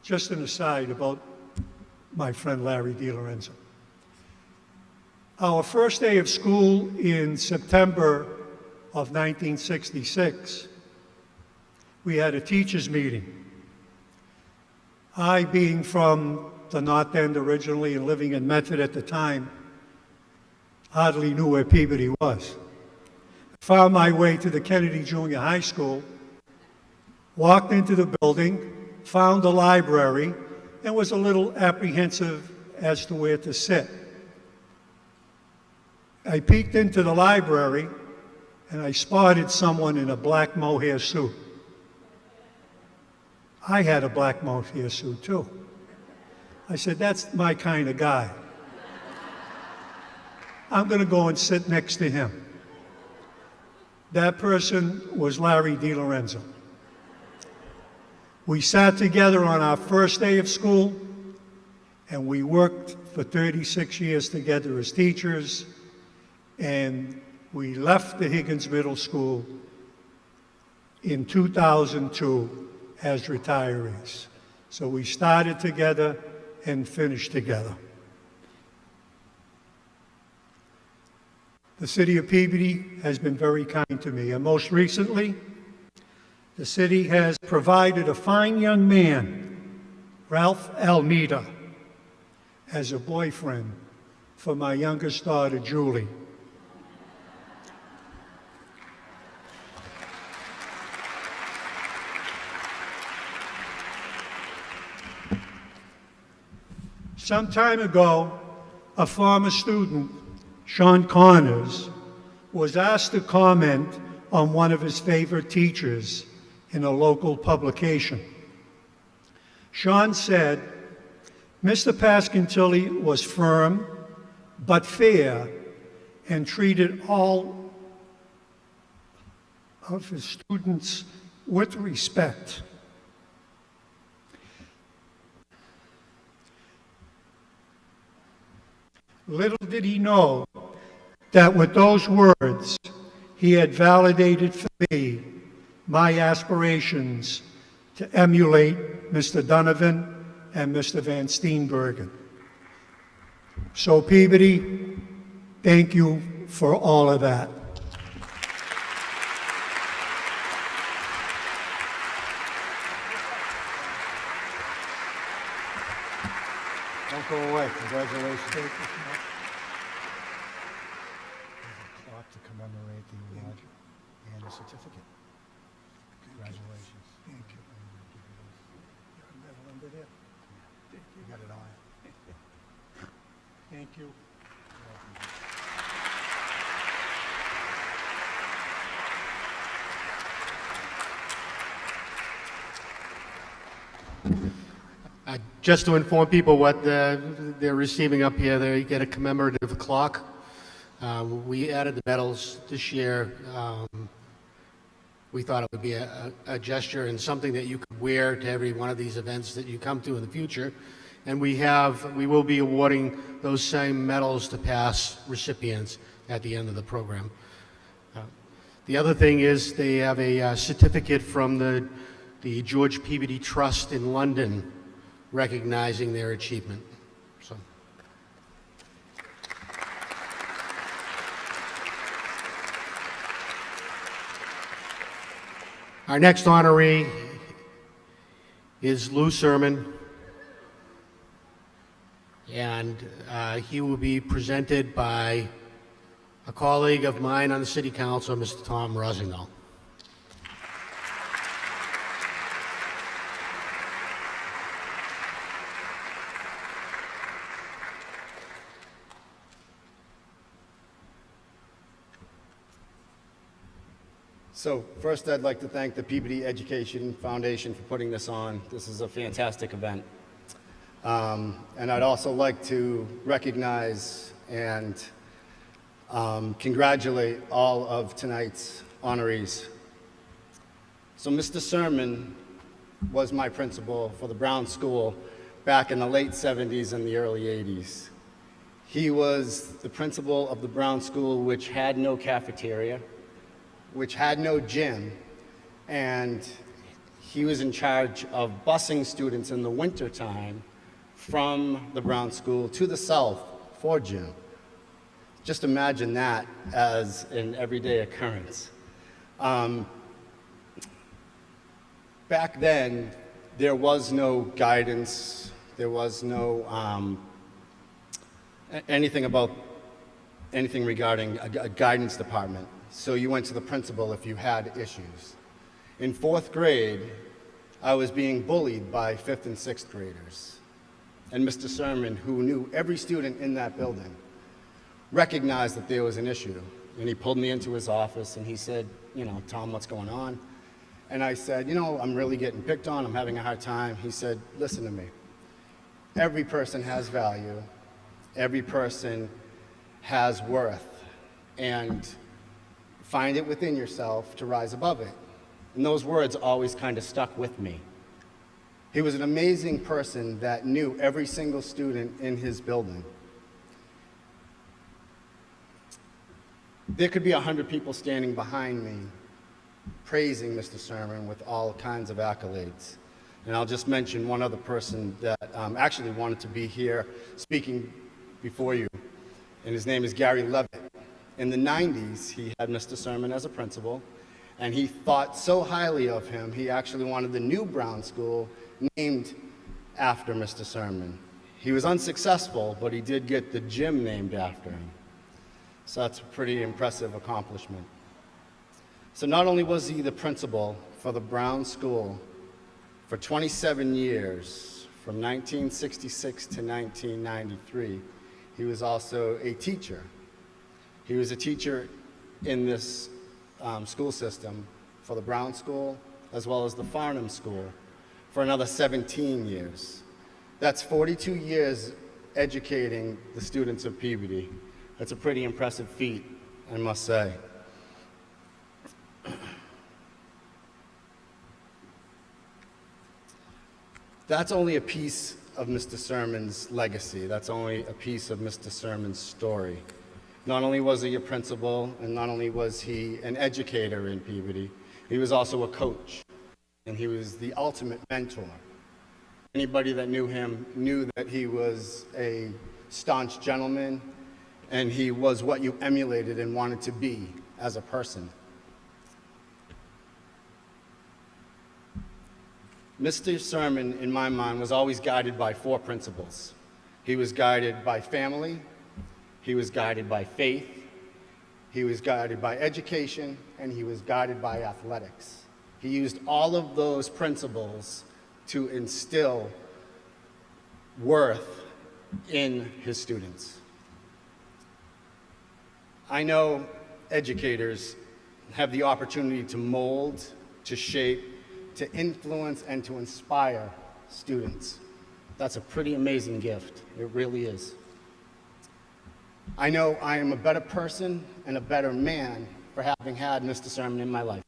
Just an aside about my friend Larry DiLorenzo. Our first day of school in September of 1966, we had a teachers' meeting. I, being from the North End originally and living in Medford at the time, hardly knew where Peabody was. I found my way to the Kennedy Junior High School, walked into the building, found the library, and was a little apprehensive as to where to sit. I peeked into the library and I spotted someone in a black mohair suit. I had a black mohair suit too. I said, that's my kind of guy. I'm going to go and sit next to him. That person was Larry DiLorenzo. We sat together on our first day of school, and we worked for 36 years together as teachers, and we left the Higgins Middle School in 2002 as retirees. So we started together and finished together. The city of Peabody has been very kind to me, and most recently, the city has provided a fine young man, Ralph Almeida, as a boyfriend for my youngest daughter, Julie. Some time ago, a former student, Sean Connors, was asked to comment on one of his favorite teachers in a local publication. Sean said, Mr. Passacantilli was firm but fair and treated all of his students with respect. Little did he know that with those words, he had validated for me my aspirations to emulate Mr. Donovan and Mr. Van Steenbergen. So Peabody, thank you for all of that. Don't go away. Congratulations. Plaque to commemorate the award and a certificate. Congratulations. Thank you. Your medal under there. You got it all. Thank you. Just to inform people what they're receiving up here, they get a commemorative clock. We added the medals this year. We thought it would be a gesture and something that you could wear to every one of these events that you come to in the future. And we will be awarding those same medals to past recipients at the end of the program. The other thing is they have a certificate from the George Peabody Trust in London recognizing their achievement. So. Our next honoree is Lou Surman, and he will be presented by a colleague of mine on the City Council, Mr. Tom Rosignol. So first, I'd like to thank the Peabody Education Foundation for putting this on. This is a fantastic event. And I'd also like to recognize and congratulate all of tonight's honorees. So Mr. Surman was my principal for the Brown School back in the late 70s and the early 80s. He was the principal of the Brown School, which had no cafeteria, which had no gym, and he was in charge of busing students in the wintertime from the Brown School to the south for gym. Just imagine that as an everyday occurrence. Back then, there was no guidance, there was no anything regarding a guidance department. So you went to the principal if you had issues. In 4th grade, I was being bullied by 5th and 6th graders. And Mr. Surman, who knew every student in that building, recognized that there was an issue. And he pulled me into his office and he said, Tom, what's going on? And I said, I'm really getting picked on, I'm having a hard time. He said, listen to me. every person has value, every person has worth, and find it within yourself to rise above it. And those words always kind of stuck with me. He was an amazing person that knew every single student in his building. There could be 100 people standing behind me praising Mr. Surman with all kinds of accolades. And I'll just mention one other person that actually wanted to be here speaking before you, and his name is Gary Levitt. In the 90s, he had Mr. Surman as a principal, and he thought so highly of him, he actually wanted the new Brown School named after Mr. Surman. He was unsuccessful, but he did get the gym named after him. So that's a pretty impressive accomplishment. So not only was he the principal for the Brown School for 27 years, from 1966 to 1993, he was also a teacher. He was a teacher in this school system for the Brown School as well as the Farnham School for another 17 years. That's 42 years educating the students of Peabody. That's a pretty impressive feat, I must say. That's only a piece of Mr. Surman's legacy. That's only a piece of Mr. Surman's story. Not only was he a principal, and not only was he an educator in Peabody, he was also a coach, and he was the ultimate mentor. Anybody that knew him knew that he was a staunch gentleman, and he was what you emulated and wanted to be as a person. Mr. Surman, in my mind, was always guided by four principles. He was guided by family, he was guided by faith, he was guided by education, and he was guided by athletics. He used all of those principles to instill worth in his students. I know educators have the opportunity to mold, to shape, to influence, and to inspire students. That's a pretty amazing gift. It really is. I know I am a better person and a better man for having had Mr. Surman in my life.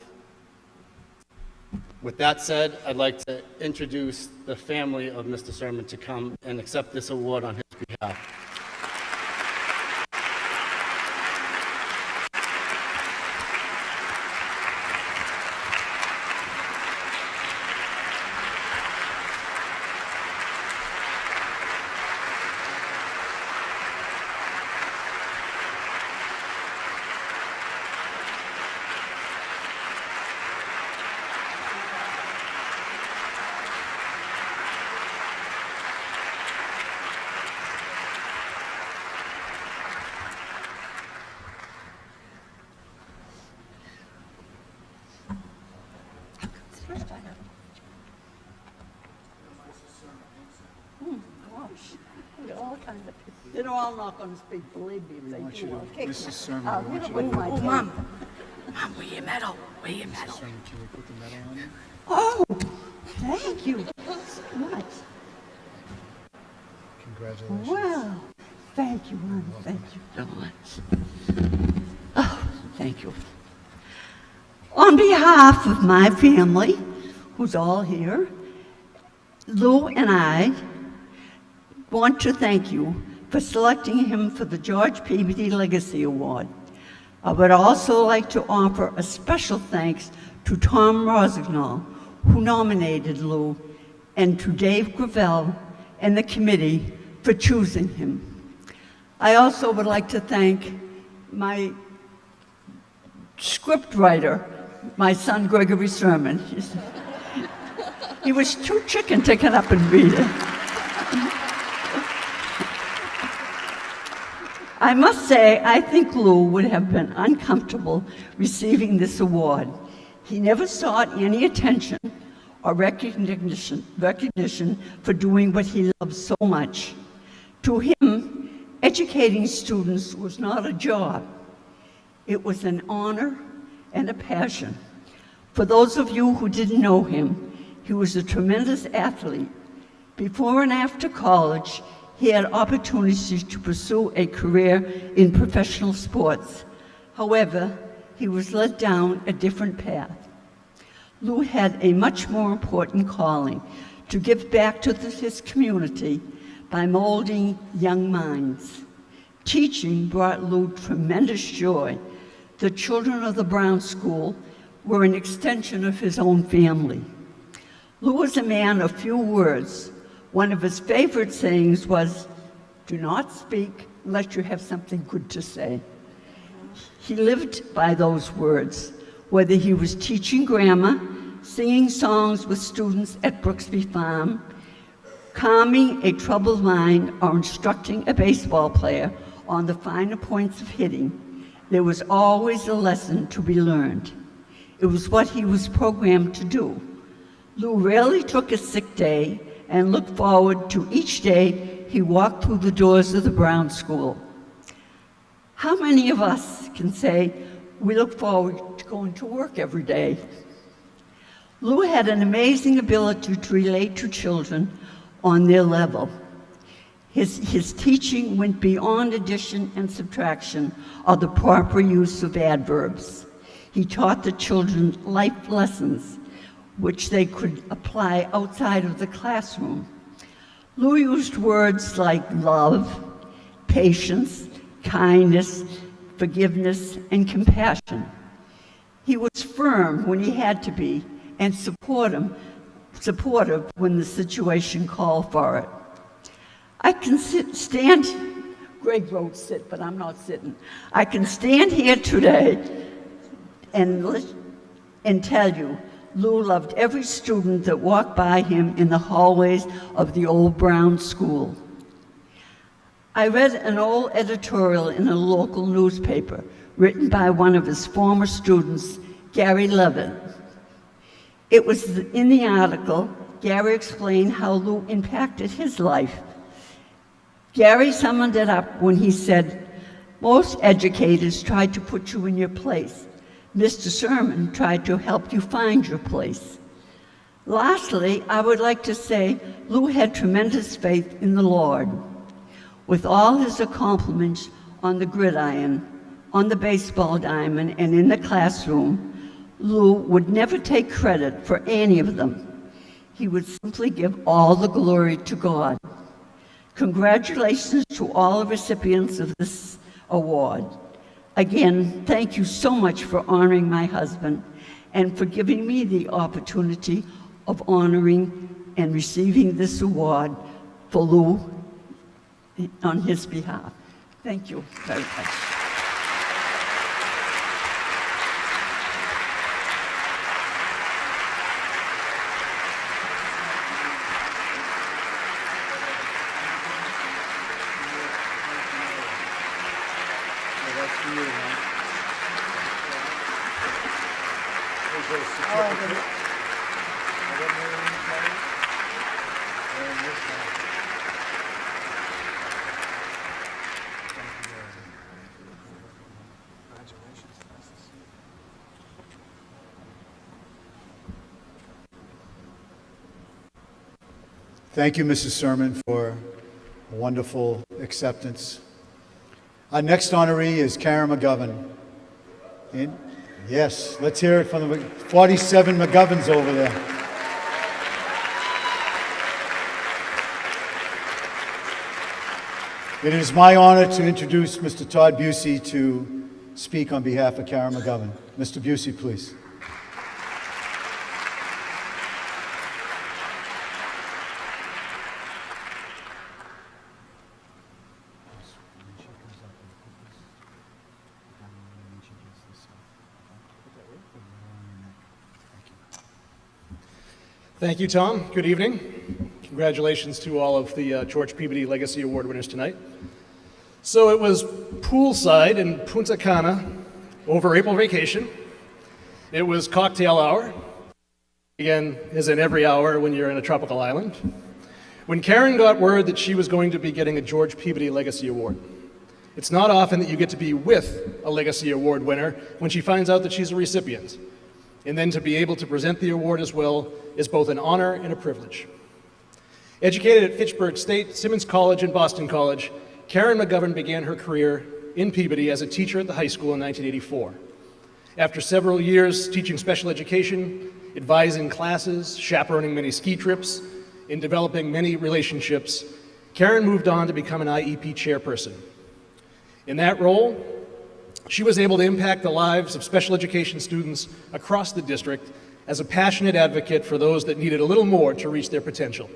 With that said, I'd like to introduce the family of Mr. Surman to come and accept this award on his behalf. They're all not going to speak, believe me, if they do. Mrs. Surman, we want you to... Oh, Mom, where your medal? Where your medal? Can we put the medal on you? Oh, thank you so much. Congratulations. Wow, thank you, Mom, thank you so much. Oh, thank you. On behalf of my family, who's all here, Lou and I want to thank you for selecting him for the George Peabody Legacy Award. I would also like to offer a special thanks to Tom Rosignol, who nominated Lou, and to Dave Gravel and the committee for choosing him. I also would like to thank my scriptwriter, my son Gregory Surman. He was too chicken to get up and read it. I must say, I think Lou would have been uncomfortable receiving this award. He never sought any attention or recognition for doing what he loved so much. To him, educating students was not a job. It was an honor and a passion. For those of you who didn't know him, he was a tremendous athlete. Before and after college, he had opportunities to pursue a career in professional sports. However, he was led down a different path. Lou had a much more important calling: to give back to his community by molding young minds. Teaching brought Lou tremendous joy. The children of the Brown School were an extension of his own family. Lou was a man of few words. One of his favorite sayings was, "Do not speak unless you have something good to say." He lived by those words, whether he was teaching grammar, singing songs with students at Brooksby Farm, calming a troubled mind, or instructing a baseball player on the finer points of hitting. There was always a lesson to be learned. It was what he was programmed to do. Lou rarely took a sick day and looked forward to each day he walked through the doors of the Brown School. How many of us can say we look forward to going to work every day? Lou had an amazing ability to relate to children on their level. His teaching went beyond addition and subtraction or the proper use of adverbs. He taught the children life lessons which they could apply outside of the classroom. Lou used words like love, patience, kindness, forgiveness, and compassion. He was firm when he had to be and supportive when the situation called for it. I can stand, Greg wrote sit, but I'm not sitting. I can stand here today and tell you, Lou loved every student that walked by him in the hallways of the old Brown School. I read an old editorial in a local newspaper written by one of his former students, Gary Levitt. It was in the article, Gary explained how Lou impacted his life. Gary summed it up when he said, "Most educators try to put you in your place. Mr. Surman tried to help you find your place." Lastly, I would like to say Lou had tremendous faith in the Lord. With all his accomplishments on the gridiron, on the baseball diamond, and in the classroom, Lou would never take credit for any of them. He would simply give all the glory to God. Congratulations to all the recipients of this award. Again, thank you so much for honoring my husband and for giving me the opportunity of honoring and receiving this award for Lou on his behalf. Thank you very much. Thank you, Mrs. Surman, for a wonderful acceptance. Our next honoree is Karen McGovern. Yes, let's hear it from the 47 McGoverns over there. It is my honor to introduce Mr. Todd Busey to speak on behalf of Karen McGovern. Mr. Busey, please. Thank you, Tom. Good evening. Congratulations to all of the George Peabody Legacy Award winners tonight. So it was poolside in Punta Cana over April vacation. It was cocktail hour. Again, is in every hour when you're in a tropical island. When Karen got word that she was going to be getting a George Peabody Legacy Award. It's not often that you get to be with a Legacy Award winner when she finds out that she's a recipient. And then to be able to present the award as well is both an honor and a privilege. Educated at Fitchburg State, Simmons College, and Boston College, Karen McGovern began her career in Peabody as a teacher at the high school in 1984. After several years teaching special education, advising classes, chaperoning many ski trips, and developing many relationships, Karen moved on to become an IEP chairperson. In that role, she was able to impact the lives of special education students across the district as a passionate advocate for those that needed a little more to reach their potential.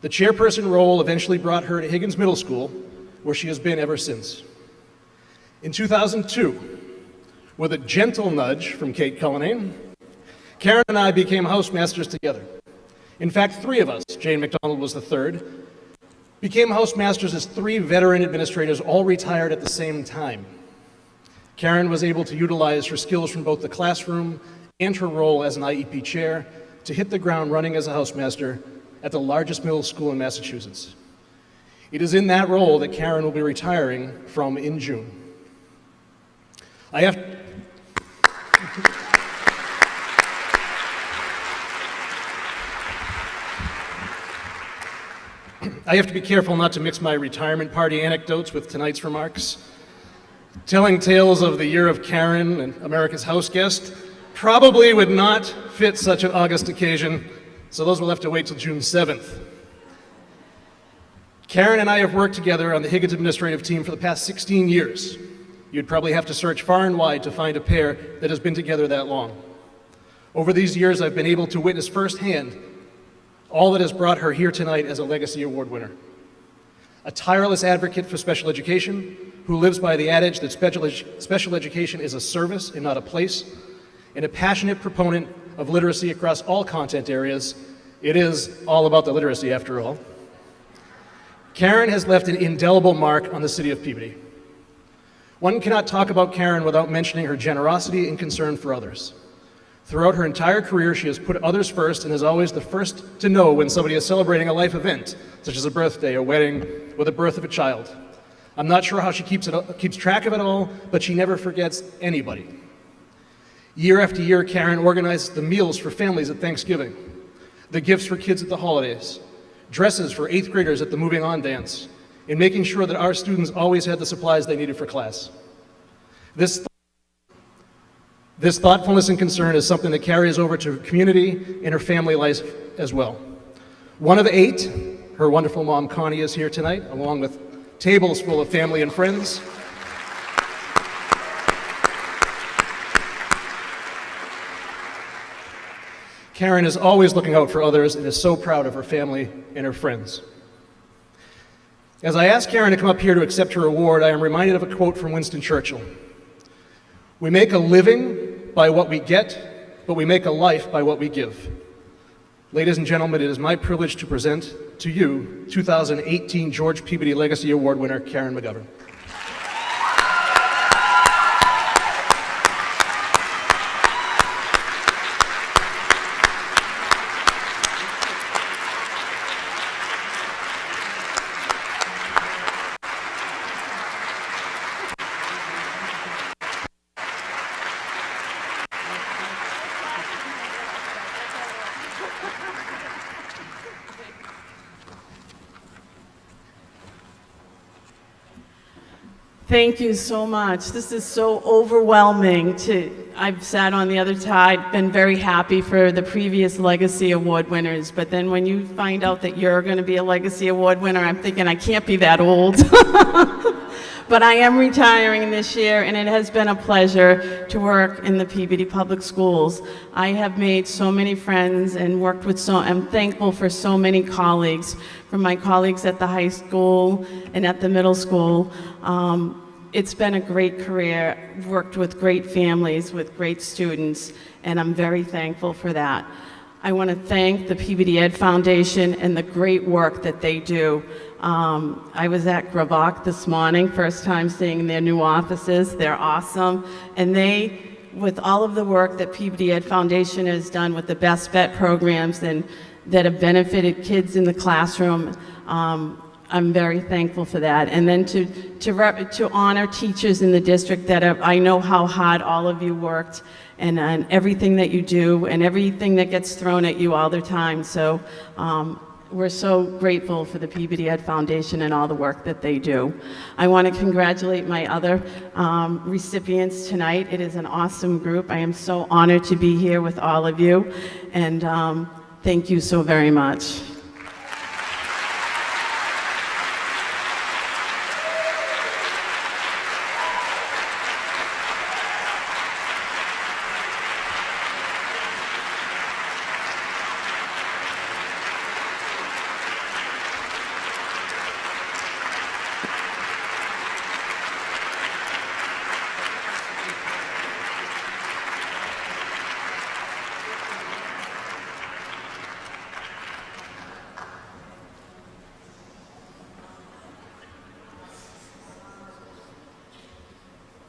The chairperson role eventually brought her to Higgins Middle School, where she has been ever since. In 2002, with a gentle nudge from Kate Cullinane, Karen and I became housemasters together. In fact, 3 of us, Jane McDonald was the 3rd, became housemasters as 3 veteran administrators all retired at the same time. Karen was able to utilize her skills from both the classroom and her role as an IEP chair to hit the ground running as a housemaster at the largest middle school in Massachusetts. It is in that role that Karen will be retiring from in June. I have to be careful not to mix my retirement party anecdotes with tonight's remarks. Telling tales of the year of Karen and America's house guest probably would not fit such an august occasion, so those will have to wait till June 7th. Karen and I have worked together on the Higgins administrative team for the past 16 years. You'd probably have to search far and wide to find a pair that has been together that long. Over these years, I've been able to witness firsthand all that has brought her here tonight as a Legacy Award winner. A tireless advocate for special education, who lives by the adage that special education is a service and not a place, and a passionate proponent of literacy across all content areas. It is all about the literacy, after all. Karen has left an indelible mark on the city of Peabody. One cannot talk about Karen without mentioning her generosity and concern for others. Throughout her entire career, she has put others first and is always the first to know when somebody is celebrating a life event, such as a birthday, a wedding, or the birth of a child. I'm not sure how she keeps track of it all, but she never forgets anybody. Year after year, Karen organizes the meals for families at Thanksgiving, the gifts for kids at the holidays, dresses for 8th graders at the Moving On dance, and making sure that our students always had the supplies they needed for class. This thoughtfulness and concern is something that carries over to her community and her family life as well. One of 8, her wonderful mom Connie is here tonight, along with tables full of family and friends. Karen is always looking out for others and is so proud of her family and her friends. As I ask Karen to come up here to accept her award, I am reminded of a quote from Winston Churchill. "We make a living by what we get, but we make a life by what we give." Ladies and gentlemen, it is my privilege to present to you 2018 George Peabody Legacy Award winner, Karen McGovern. Thank you so much. This is so overwhelming. I've sat on the other side, been very happy for the previous Legacy Award winners, but then when you find out that you're going to be a Legacy Award winner, I'm thinking I can't be that old. But I am retiring this year, and it has been a pleasure to work in the Peabody Public Schools. I have made so many friends and worked with I'm thankful for so many colleagues, from my colleagues at the high school and at the middle school. It's been a great career, worked with great families, with great students, and I'm very thankful for that. I want to thank the Peabody Ed Foundation and the great work that they do. I was at Gravock this morning, first time seeing their new offices. They're awesome. And they, with all of the work that Peabody Ed Foundation has done with the Best Bet programs and that have benefited kids in the classroom, I'm very thankful for that. And then to honor teachers in the district that I know how hard all of you worked and everything that you do and everything that gets thrown at you all the time. So we're so grateful for the Peabody Ed Foundation and all the work that they do. I want to congratulate my other recipients tonight. It is an awesome group. I am so honored to be here with all of you, and thank you so very much.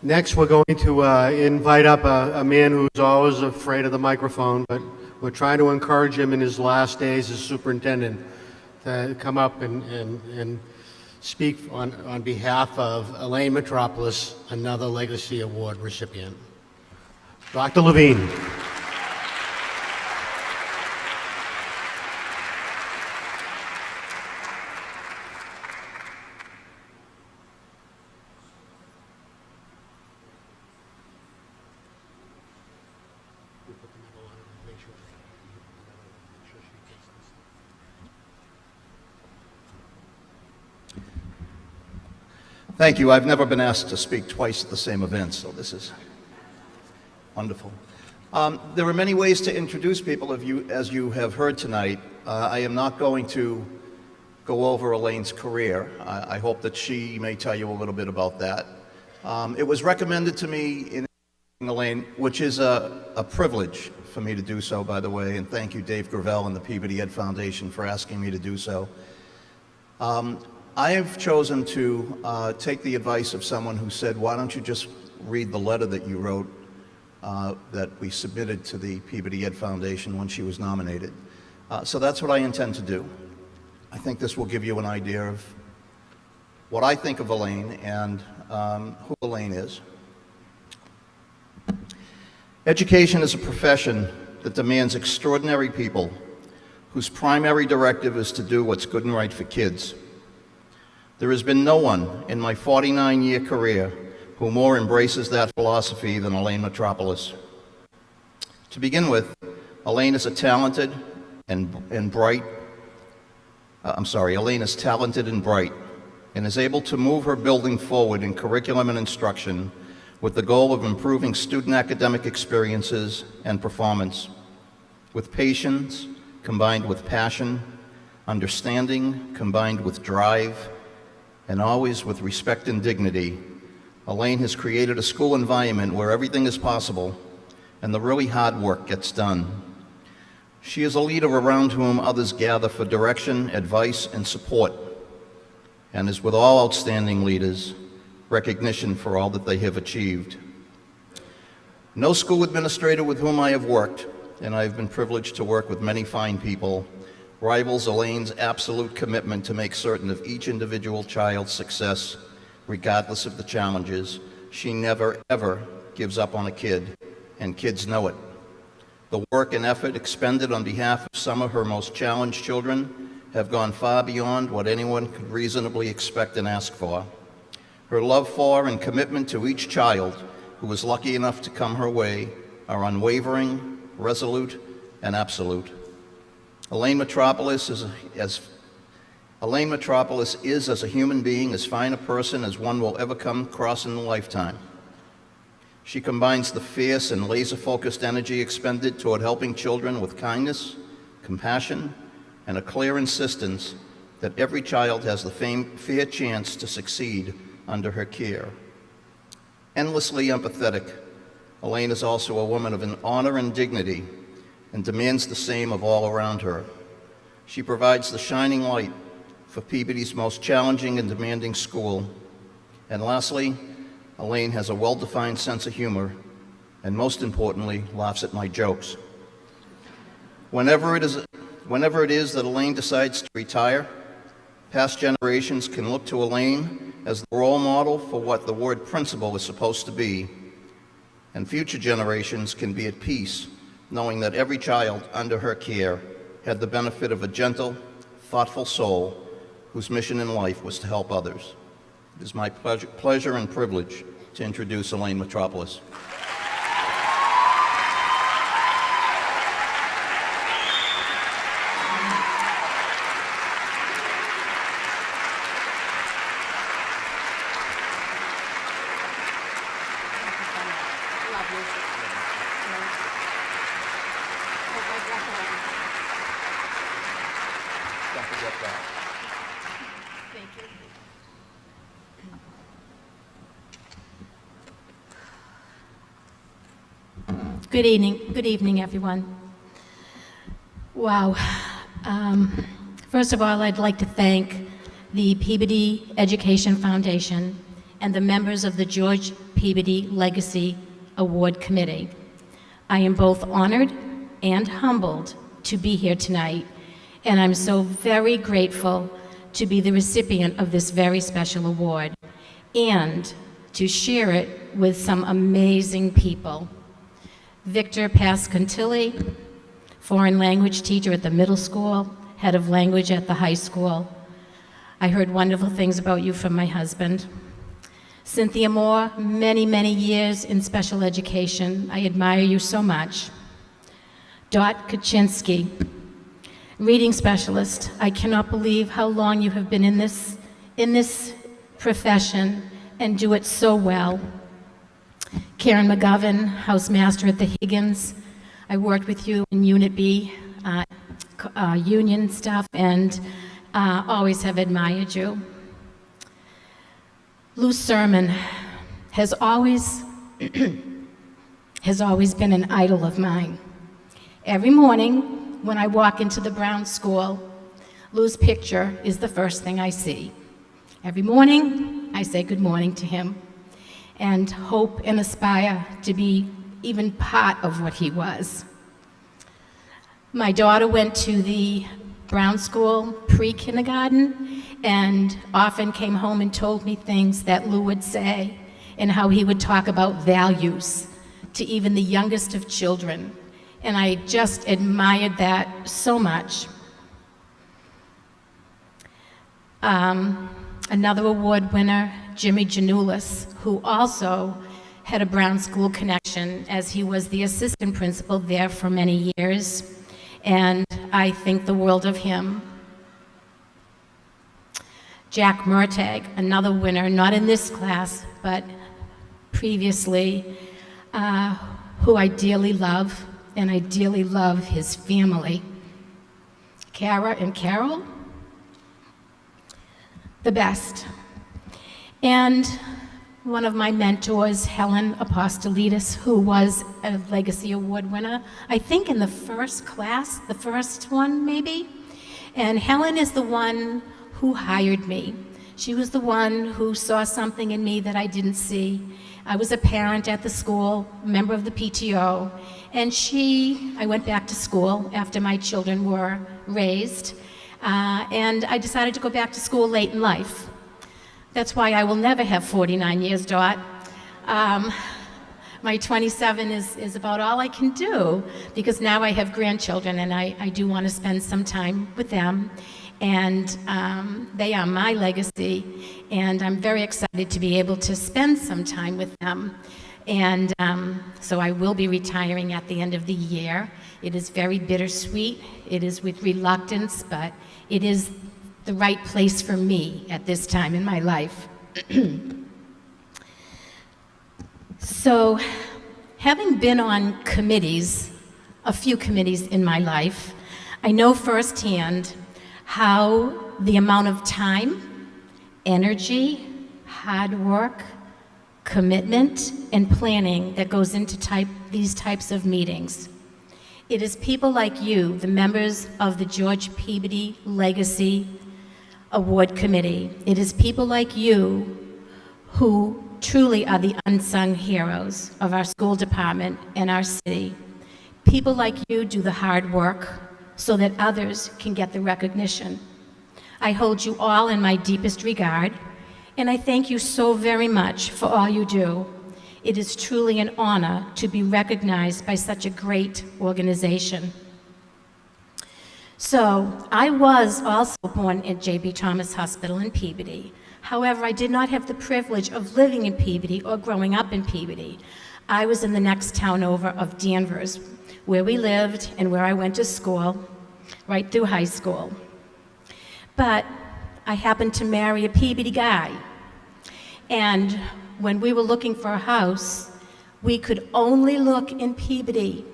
Next, we're going to invite up a man who's always afraid of the microphone, but we're trying to encourage him in his last days as superintendent to come up and speak on behalf of Elaine Metropolis, another Legacy Award recipient. Dr. Levine. Thank you. I've never been asked to speak twice at the same event, so this is wonderful. There are many ways to introduce people, as you have heard tonight. I am not going to go over Elaine's career. I hope that she may tell you a little bit about that. It was recommended to me in Elaine, which is a privilege for me to do so, by the way, and thank you, Dave Gravel and the Peabody Ed Foundation, for asking me to do so. I have chosen to take the advice of someone who said, why don't you just read the letter that you wrote that we submitted to the Peabody Ed Foundation when she was nominated. So that's what I intend to do. I think this will give you an idea of what I think of Elaine and who Elaine is. Education is a profession that demands extraordinary people whose primary directive is to do what's good and right for kids. There has been no one in my 49-year career who more embraces that philosophy than Elaine Metropolis. To begin with, Elaine is talented and bright and is able to move her building forward in curriculum and instruction with the goal of improving student academic experiences and performance. With patience combined with passion, understanding combined with drive, and always with respect and dignity, Elaine has created a school environment where everything is possible and the really hard work gets done. She is a leader around whom others gather for direction, advice, and support, and is with all outstanding leaders, recognition for all that they have achieved. No school administrator with whom I have worked, and I have been privileged to work with many fine people, rivals Elaine's absolute commitment to make certain of each individual child's success, regardless of the challenges. She never, ever gives up on a kid, and kids know it. The work and effort expended on behalf of some of her most challenged children have gone far beyond what anyone could reasonably expect and ask for. Her love for and commitment to each child who is lucky enough to come her way are unwavering, resolute, and absolute. Elaine Metropolis is, as a human being, as fine a person as one will ever come across in a lifetime. She combines the fierce and laser-focused energy expended toward helping children with kindness, compassion, and a clear insistence that every child has the fair chance to succeed under her care. Endlessly empathetic, Elaine is also a woman of an honor and dignity and demands the same of all around her. She provides the shining light for Peabody's most challenging and demanding school. And lastly, Elaine has a well-defined sense of humor and, most importantly, laughs at my jokes. Whenever it is that Elaine decides to retire, past generations can look to Elaine as the role model for what the word principal is supposed to be, and future generations can be at peace knowing that every child under her care had the benefit of a gentle, thoughtful soul whose mission in life was to help others. It is my pleasure and privilege to introduce Elaine Metropolis. Good evening, everyone. Wow. First of all, I'd like to thank the Peabody Education Foundation and the members of the George Peabody Legacy Award Committee. I am both honored and humbled to be here tonight, and I'm so very grateful to be the recipient of this very special award and to share it with some amazing people. Victor Passacantilli, foreign language teacher at the middle school, head of language at the high school. I heard wonderful things about you from my husband. Cynthia Moore, many, many years in special education. I admire you so much. Kuchinsky, reading specialist. I cannot believe how long you have been in this profession and do it so well. Karen McGovern, housemaster at the HIGGINS. I worked with you in Unit B, union stuff, and always have admired you. Surman has always been an idol of mine. Every morning when I walk into the Brown School, Lou's picture is the first thing I see. Every morning I say good morning to him and hope and aspire to be even part of what he was. My daughter went to the Brown School pre-kindergarten and often came home and told me things that Lou would say and how he would talk about values to even the youngest of children. And I just admired that so much. Another award winner, Jimmy Janulis, who also had a Brown School connection as he was the assistant principal there for many years, and I think the world of him. Jack Murtagh, another winner, not in this class, but previously, who I dearly love, and I dearly love his family. Kara and Carol, the best. And one of my mentors, Helen Apostolidis, who was a Legacy Award winner, I think in the first class, the first one maybe. And Helen is the one who hired me. She was the one who saw something in me that I didn't see. I was a parent at the school, member of the PTO, and I went back to school after my children were raised, and I decided to go back to school late in life. That's why I will never have 49 years, Dot. My 27 is about all I can do, because now I have grandchildren, and I do want to spend some time with them. And they are my legacy, and I'm very excited to be able to spend some time with them. And so I will be retiring at the end of the year. It is very bittersweet. It is with reluctance, but it is the right place for me at this time in my life. So, having been on committees, a few committees in my life, I know firsthand how the amount of time, energy, hard work, commitment, and planning that goes into these types of meetings. It is people like you, the members of the George Peabody Legacy Award Committee. It is people like you who truly are the unsung heroes of our school department and our city. People like you do the hard work so that others can get the recognition. I hold you all in my deepest regard, and I thank you so very much for all you do. It is truly an honor to be recognized by such a great organization. So I was also born at J.B. Thomas Hospital in Peabody. However, I did not have the privilege of living in Peabody or growing up in Peabody. I was in the next town over of Danvers, where we lived and where I went to school, right through high school. But I happened to marry a Peabody guy. And when we were looking for a house, we could only look in Peabody.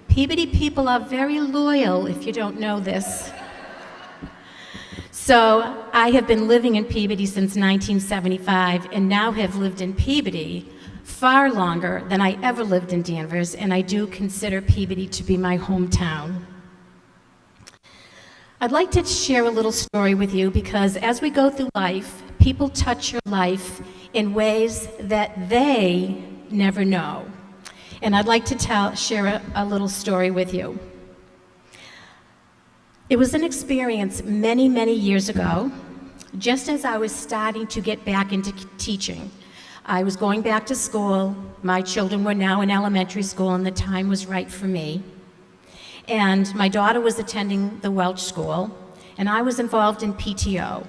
Peabody people are very loyal, if you don't know this. So I have been living in Peabody since 1975 and now have lived in Peabody far longer than I ever lived in Danvers, and I do consider Peabody to be my hometown. I'd like to share a little story with you because as we go through life, people touch your life in ways that they never know. And I'd like to share a little story with you. It was an experience many, many years ago, just as I was starting to get back into teaching. I was going back to school. My children were now in elementary school, and the time was right for me. And my daughter was attending the Welch School, and I was involved in PTO.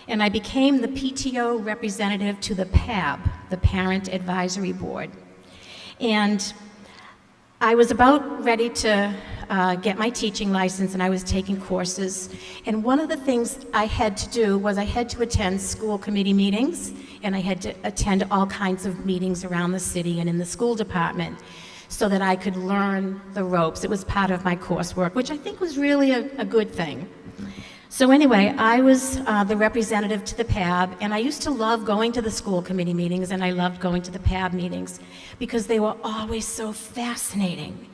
And I became the PTO representative to the PAB, the Parent Advisory Board. And I was about ready to get my teaching license, and I was taking courses. And one of the things I had to do was I had to attend school committee meetings, and I had to attend all kinds of meetings around the city and in the school department so that I could learn the ropes. It was part of my coursework, which I think was really a good thing. So anyway, I was the representative to the PAB, and I used to love going to the school committee meetings, and I loved going to the PAB meetings because they were always so fascinating.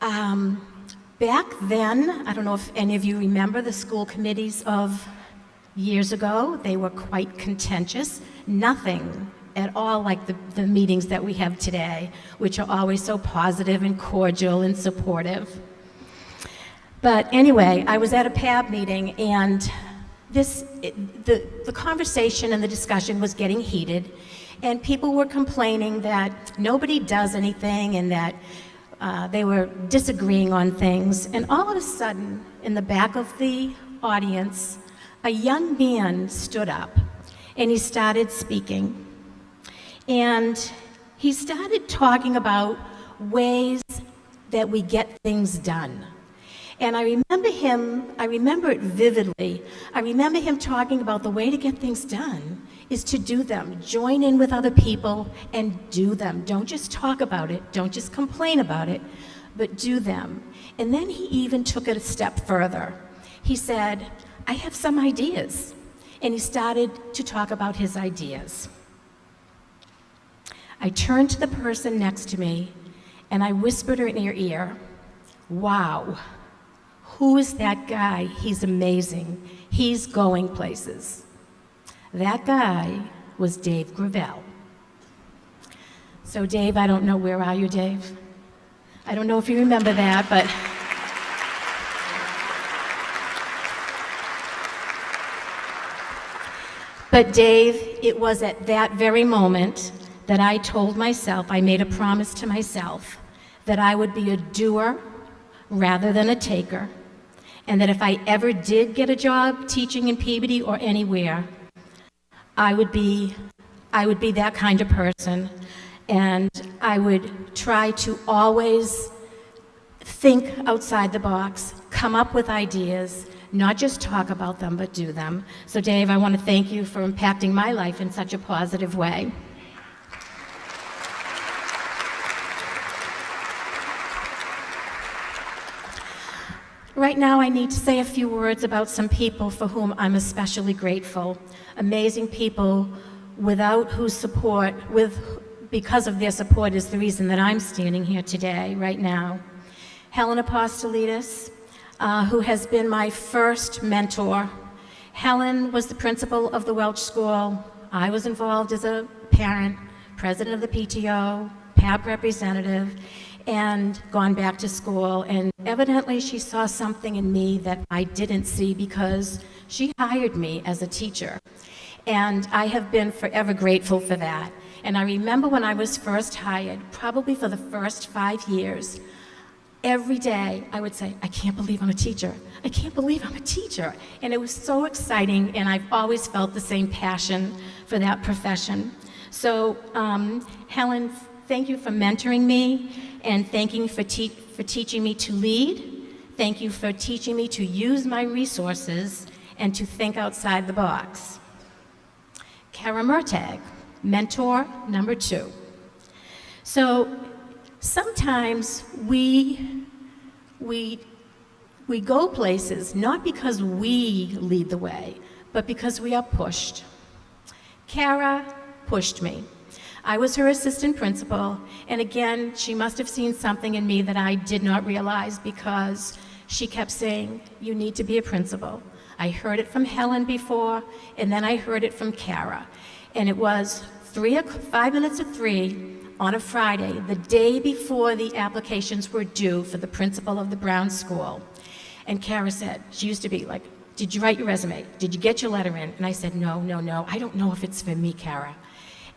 Back then, I don't know if any of you remember the school committees of years ago. They were quite contentious. Nothing at all like the meetings that we have today, which are always so positive and cordial and supportive. But anyway, I was at a PAB meeting, and the conversation and the discussion was getting heated, and people were complaining that nobody does anything and that they were disagreeing on things. And all of a sudden, in the back of the audience, a young man stood up, and he started speaking. And he started talking about ways that we get things done. And I remember it vividly. I remember him talking about the way to get things done is to do them. Join in with other people and do them. Don't just talk about it. Don't just complain about it, but do them. And then he even took it a step further. He said, I have some ideas. And he started to talk about his ideas. I turned to the person next to me and I whispered in her ear, wow. Who is that guy? He's amazing. He's going places. That guy was Dave Gravel. So Dave, I don't know, where are you, Dave? I don't know if you remember that, but Dave, it was at that very moment that I told myself, I made a promise to myself that I would be a doer rather than a taker. And that if I ever did get a job teaching in Peabody or anywhere, I would be that kind of person. And I would try to always think outside the box, come up with ideas, not just talk about them, but do them. So Dave, I want to thank you for impacting my life in such a positive way. Right now, I need to say a few words about some people for whom I'm especially grateful. Amazing people without whose support, because of their support is the reason that I'm standing here today, right now. Helen Apostolides, who has been my first mentor. Helen was the principal of the Welch School. I was involved as a parent, president of the PTO, PAB representative, and gone back to school. And evidently she saw something in me that I didn't see because she hired me as a teacher. And I have been forever grateful for that. And I remember when I was first hired, probably for the first 5 years, every day I would say, I can't believe I'm a teacher. I can't believe I'm a teacher. And it was so exciting, and I've always felt the same passion for that profession. So, Helen, thank you for mentoring me, and thank you for teaching me to lead. Thank you for teaching me to use my resources and to think outside the box. Kara Murtagh, mentor number 2. So sometimes we go places not because we lead the way, but because we are pushed. Kara pushed me. I was her assistant principal, and again, she must have seen something in me that I did not realize, because she kept saying, you need to be a principal. I heard it from Helen before, and then I heard it from Kara. And it was 5 minutes to 3 on a Friday, the day before the applications were due for the principal of the Brown School. And Kara said, she used to be like, did you write your resume? Did you get your letter in? And I said, no, I don't know if it's for me, Kara.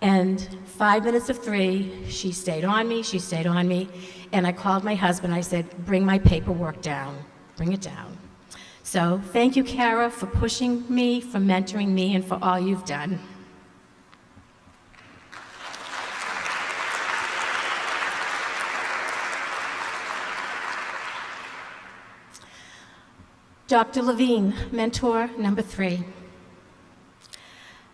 And 5 minutes of 3, she stayed on me, and I called my husband. I said, bring my paperwork down, bring it down. So thank you, Kara, for pushing me, for mentoring me, and for all you've done. Dr. Levine, mentor number 3.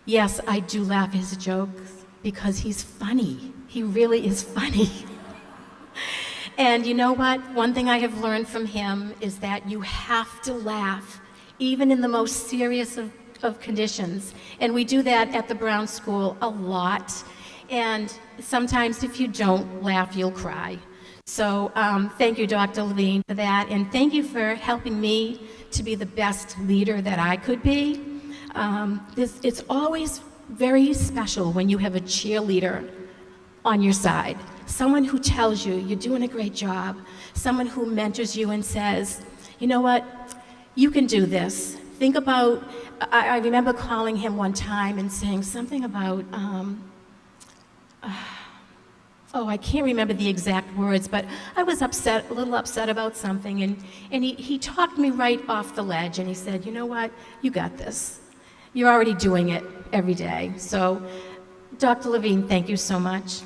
Yes, I do laugh at his jokes because he's funny. He really is funny. And you know what? One thing I have learned from him is that you have to laugh, even in the most serious of conditions. And we do that at the Brown School a lot. And sometimes if you don't laugh, you'll cry. So thank you, Dr. Levine, for that. And thank you for helping me to be the best leader that I could be. It's always very special when you have a cheerleader on your side, someone who tells you you're doing a great job, someone who mentors you and says, you know what, you can do this. Think about, I remember calling him one time and saying something about, I can't remember the exact words, but I was a little upset about something, and he talked me right off the ledge, and he said, you know what, you got this. You're already doing it every day. So, Dr. Levine, thank you so much.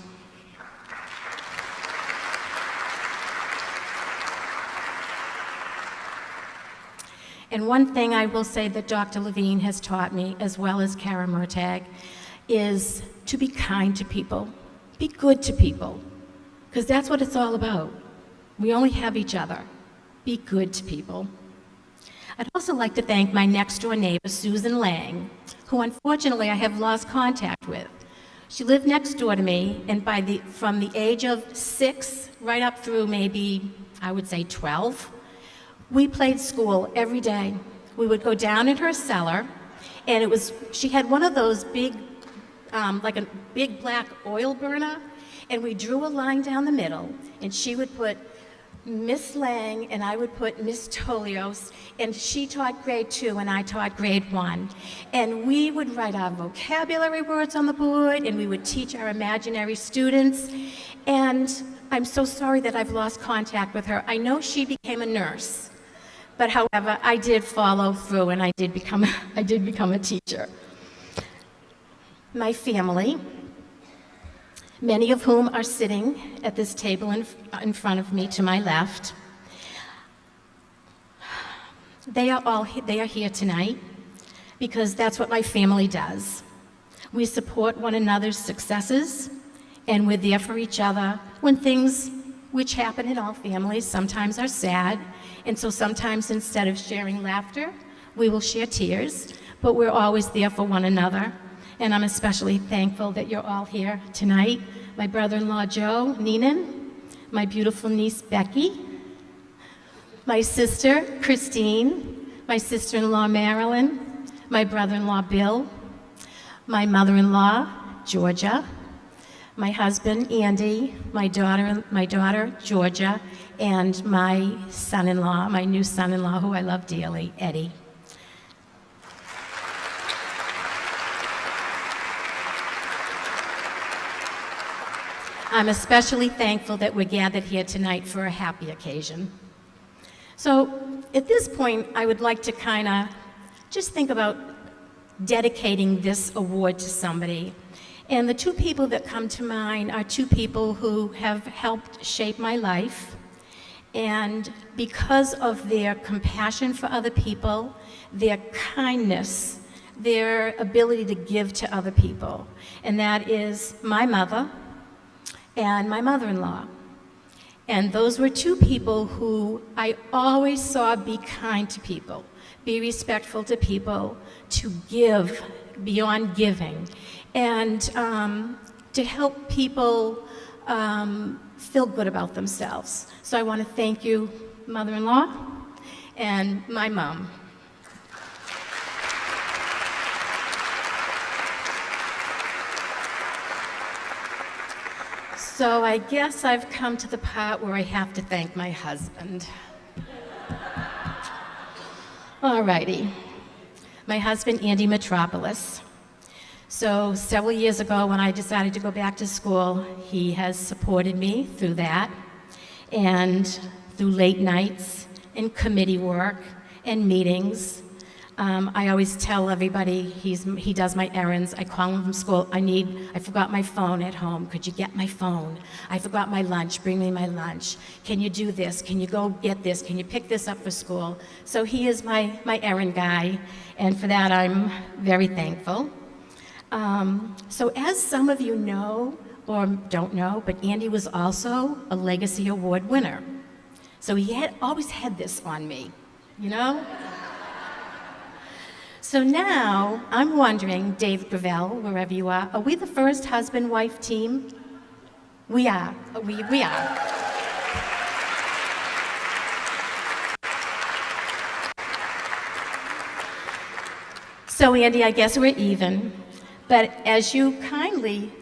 And one thing I will say that Dr. Levine has taught me, as well as Kara Murtagh, is to be kind to people. Be good to people, because that's what it's all about. We only have each other. Be good to people. I'd also like to thank my next-door neighbor, Susan Lang, who unfortunately I have lost contact with. She lived next door to me, and from the age of 6 right up through maybe, I would say 12, we played school every day. We would go down in her cellar, and she had one of those big, like a big black oil burner, and we drew a line down the middle, and she would put Miss Lang and I would put Miss Tolios, and she taught grade 2 and I taught grade 1. And we would write our vocabulary words on the board, and we would teach our imaginary students. And I'm so sorry that I've lost contact with her. I know she became a nurse, but however, I did follow through and I did become a teacher. My family, many of whom are sitting at this table in front of me to my left. They are here tonight because that's what my family does. We support one another's successes, and we're there for each other when things which happen in all families sometimes are sad, and so sometimes instead of sharing laughter, we will share tears, but we're always there for one another. And I'm especially thankful that you're all here tonight. My brother-in-law, Joe Neenan, my beautiful niece, Becky, my sister, Christine, my sister-in-law, Marilyn, my brother-in-law, Bill, my mother-in-law, Georgia, my husband, Andy, my daughter, Georgia, and my son-in-law, my new son-in-law, who I love dearly, Eddie. I'm especially thankful that we're gathered here tonight for a happy occasion. So at this point, I would like to kind of just think about dedicating this award to somebody. And the two people that come to mind are two people who have helped shape my life. And because of their compassion for other people, their kindness, their ability to give to other people. And that is my mother and my mother-in-law. And those were two people who I always saw be kind to people, be respectful to people, to give beyond giving, and to help people feel good about themselves. So I want to thank you, mother-in-law, and my mom. So I guess I've come to the part where I have to thank my husband. All righty. My husband, Andy Metropolis. So several years ago when I decided to go back to school, he has supported me through that and through late nights and committee work and meetings. I always tell everybody he does my errands. I call him from school. I forgot my phone at home. Could you get my phone? I forgot my lunch. Bring me my lunch. Can you do this? Can you go get this? Can you pick this up for school? So he is my errand guy, and for that I'm very thankful. So as some of you know or don't know, but Andy was also a Legacy Award winner. So he had always had this on me, you know? So now, I'm wondering, Dave Gravel, wherever you are we the first husband-wife team? We are. We are. So, Andy, I guess we're even. But as you kindly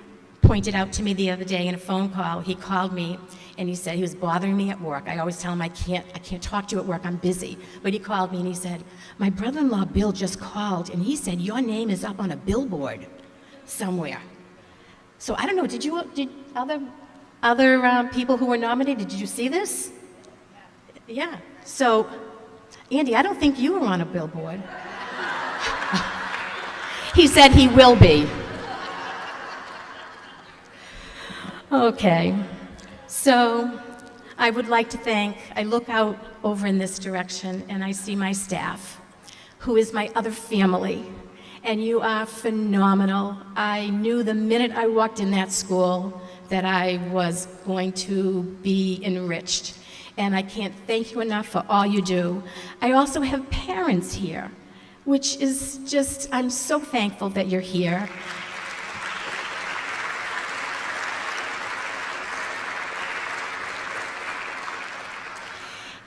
pointed out to me the other day in a phone call, he called me and he said he was bothering me at work. I always tell him I can't talk to you at work, I'm busy. But he called me and he said, my brother-in-law Bill just called and he said your name is up on a billboard somewhere. So I don't know, did other people who were nominated, did you see this? Yeah. So, Andy, I don't think you were on a billboard. He said he will be. Okay. So I would like to I look out over in this direction and I see my staff, who is my other family, and you are phenomenal. I knew the minute I walked in that school that I was going to be enriched, and I can't thank you enough for all you do. I also have parents here, which is just, I'm so thankful that you're here.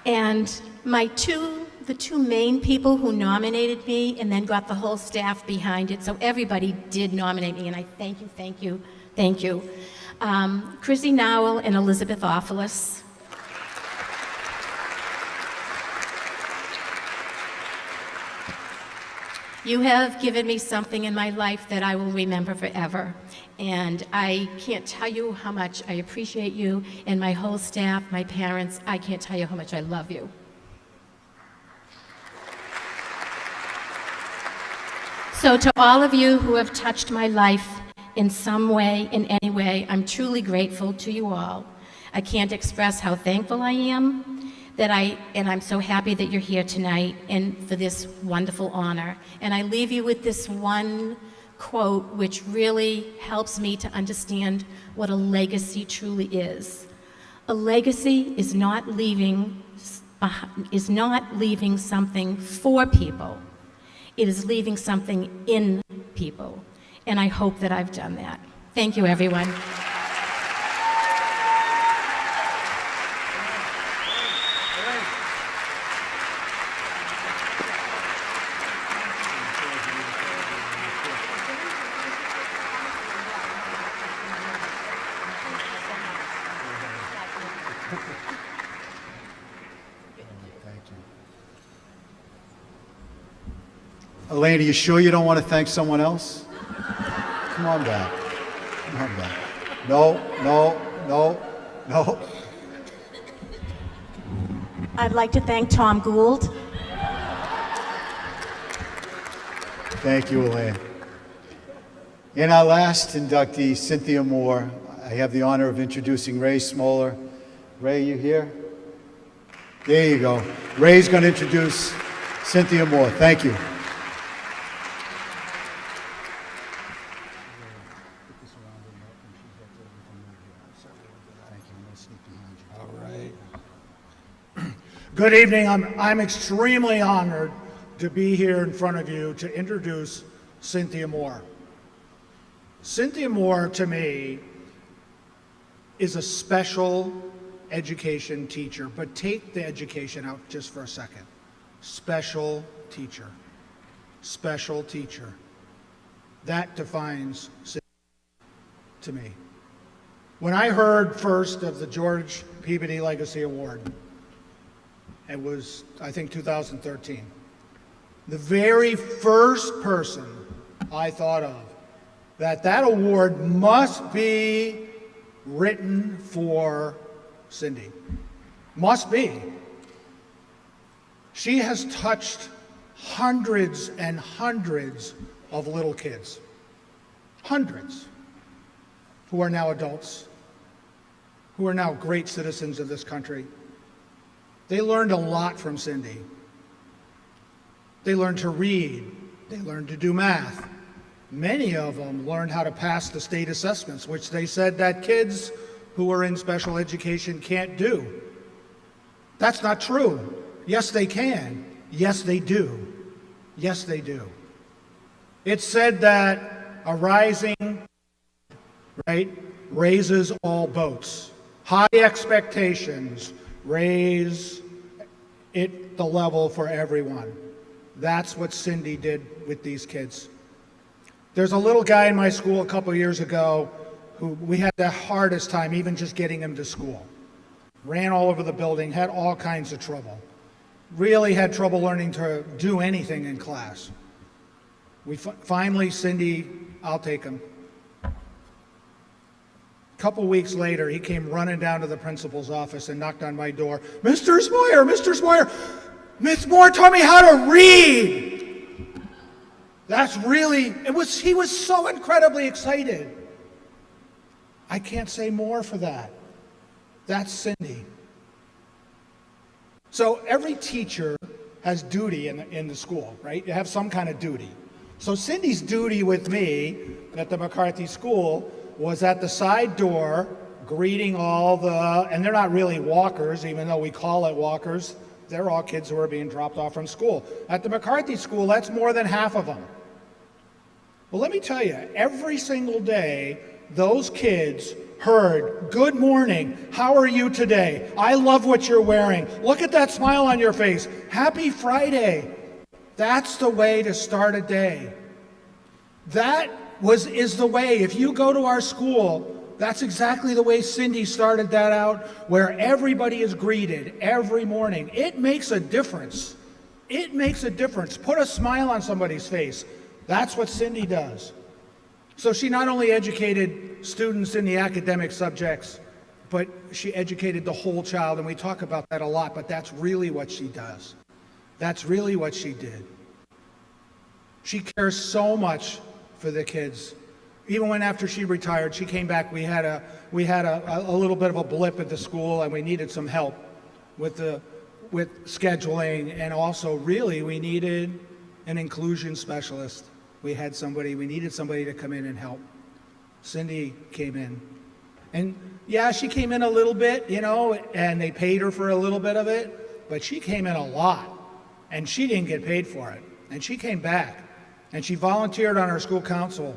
And the two main people who nominated me and then got the whole staff behind it, so everybody did nominate me, and I thank you, thank you, thank you. Chrissy Nowell and Elizabeth Ophelis. You have given me something in my life that I will remember forever. And I can't tell you how much I appreciate you and my whole staff, my parents. I can't tell you how much I love you. So to all of you who have touched my life in some way, in any way, I'm truly grateful to you all. I can't express how thankful I am and I'm so happy that you're here tonight and for this wonderful honor. And I leave you with this one quote which really helps me to understand what a legacy truly is. A legacy is not leaving something for people. It is leaving something in people. And I hope that I've done that. Thank you, everyone. Elaine, are you sure you don't want to thank someone else? Come on back. Come on back. No, no, no. I'd like to thank Tom Gould. Thank you, Elaine. And our last inductee, Cynthia Moore. I have the honor of introducing Ray Smoller. Ray, you here? There you go. Ray's going to introduce Cynthia Moore. Thank you. All right. Good evening. I'm extremely honored to be here in front of you to introduce Cynthia Moore. Cynthia Moore, to me, is a special education teacher, but take the education out just for a second. Special teacher. Special teacher. That defines Cynthia to me. When I heard first of the George Peabody Legacy Award, it was, I think, 2013. The very first person I thought of that award must be written for Cindy. Must be. She has touched hundreds and hundreds of little kids. Hundreds. Who are now adults. Who are now great citizens of this country. They learned a lot from Cindy. They learned to read. They learned to do math. Many of them learned how to pass the state assessments, which they said that kids who are in special education can't do. That's not true. Yes, they can. Yes, they do. Yes, they do. It's said that a rising, right, raises all boats. High expectations raise the level for everyone. That's what Cindy did with these kids. There's a little guy in my school a couple years ago who we had the hardest time even just getting him to school. Ran all over the building, had all kinds of trouble. Really had trouble learning to do anything in class. We finally, Cindy, I'll take him. A couple weeks later, he came running down to the principal's office and knocked on my door. Mr. Smoyer, Miss Moore taught me how to read. That's really, he was so incredibly excited. I can't say more for that. That's Cindy. So every teacher has duty in the school, right? You have some kind of duty. So Cindy's duty with me at the McCarthy School was at the side door, greeting all the, and they're not really walkers, even though we call it walkers. They're all kids who are being dropped off from school. At the McCarthy School, that's more than half of them. Well, let me tell you, every single day, those kids heard, "Good morning, how are you today? I love what you're wearing. Look at that smile on your face. Happy Friday." That's the way to start a day. That is the way, if you go to our school, that's exactly the way Cindy started that out, where everybody is greeted every morning. It makes a difference. It makes a difference. Put a smile on somebody's face. That's what Cindy does. So she not only educated students in the academic subjects, but she educated the whole child, and we talk about that a lot, but that's really what she does. That's really what she did. She cares so much for the kids. Even when after she retired, she came back, we had a little bit of a blip at the school, and we needed some help with scheduling, and also really we needed an inclusion specialist. We needed somebody to come in and help. Cindy came in. And yeah, she came in a little bit, and they paid her for a little bit of it, but she came in a lot, and she didn't get paid for it. And she came back, and she volunteered on our school council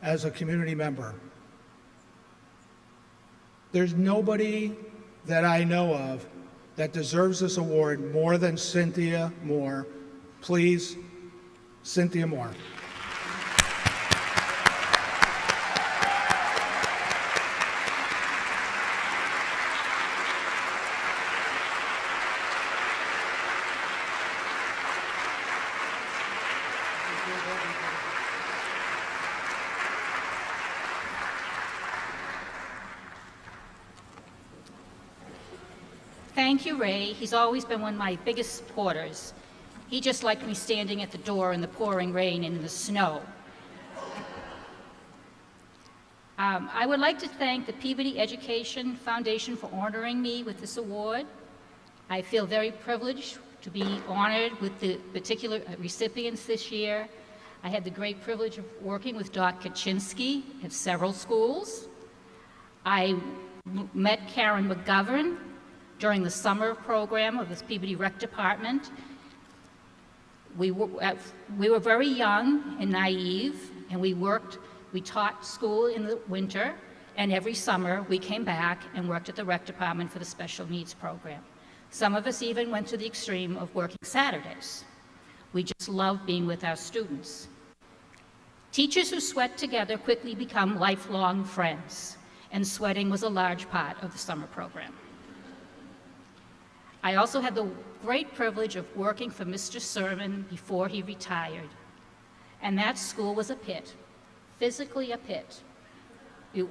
as a community member. There's nobody that I know of that deserves this award more than Cynthia Moore. Please, Cynthia Moore. thank you, Ray. He's always been one of my biggest supporters. He just liked me standing at the door in the pouring rain and in the snow. I would like to thank the Peabody Education Foundation for honoring me with this award. I feel very privileged to be honored with the particular recipients this year. I had the great privilege of working with Dr. Kuchinsky at several schools. I met Karen McGovern during the summer program of the Peabody Rec Department. We were very young and naive, and we taught school in the winter, and every summer we came back and worked at the rec department for the special needs program. Some of us even went to the extreme of working Saturdays. We just loved being with our students. Teachers who sweat together quickly become lifelong friends, and sweating was a large part of the summer program. I also had the great privilege of working for Mr. Surman before he retired, and that school was a pit. Physically a pit.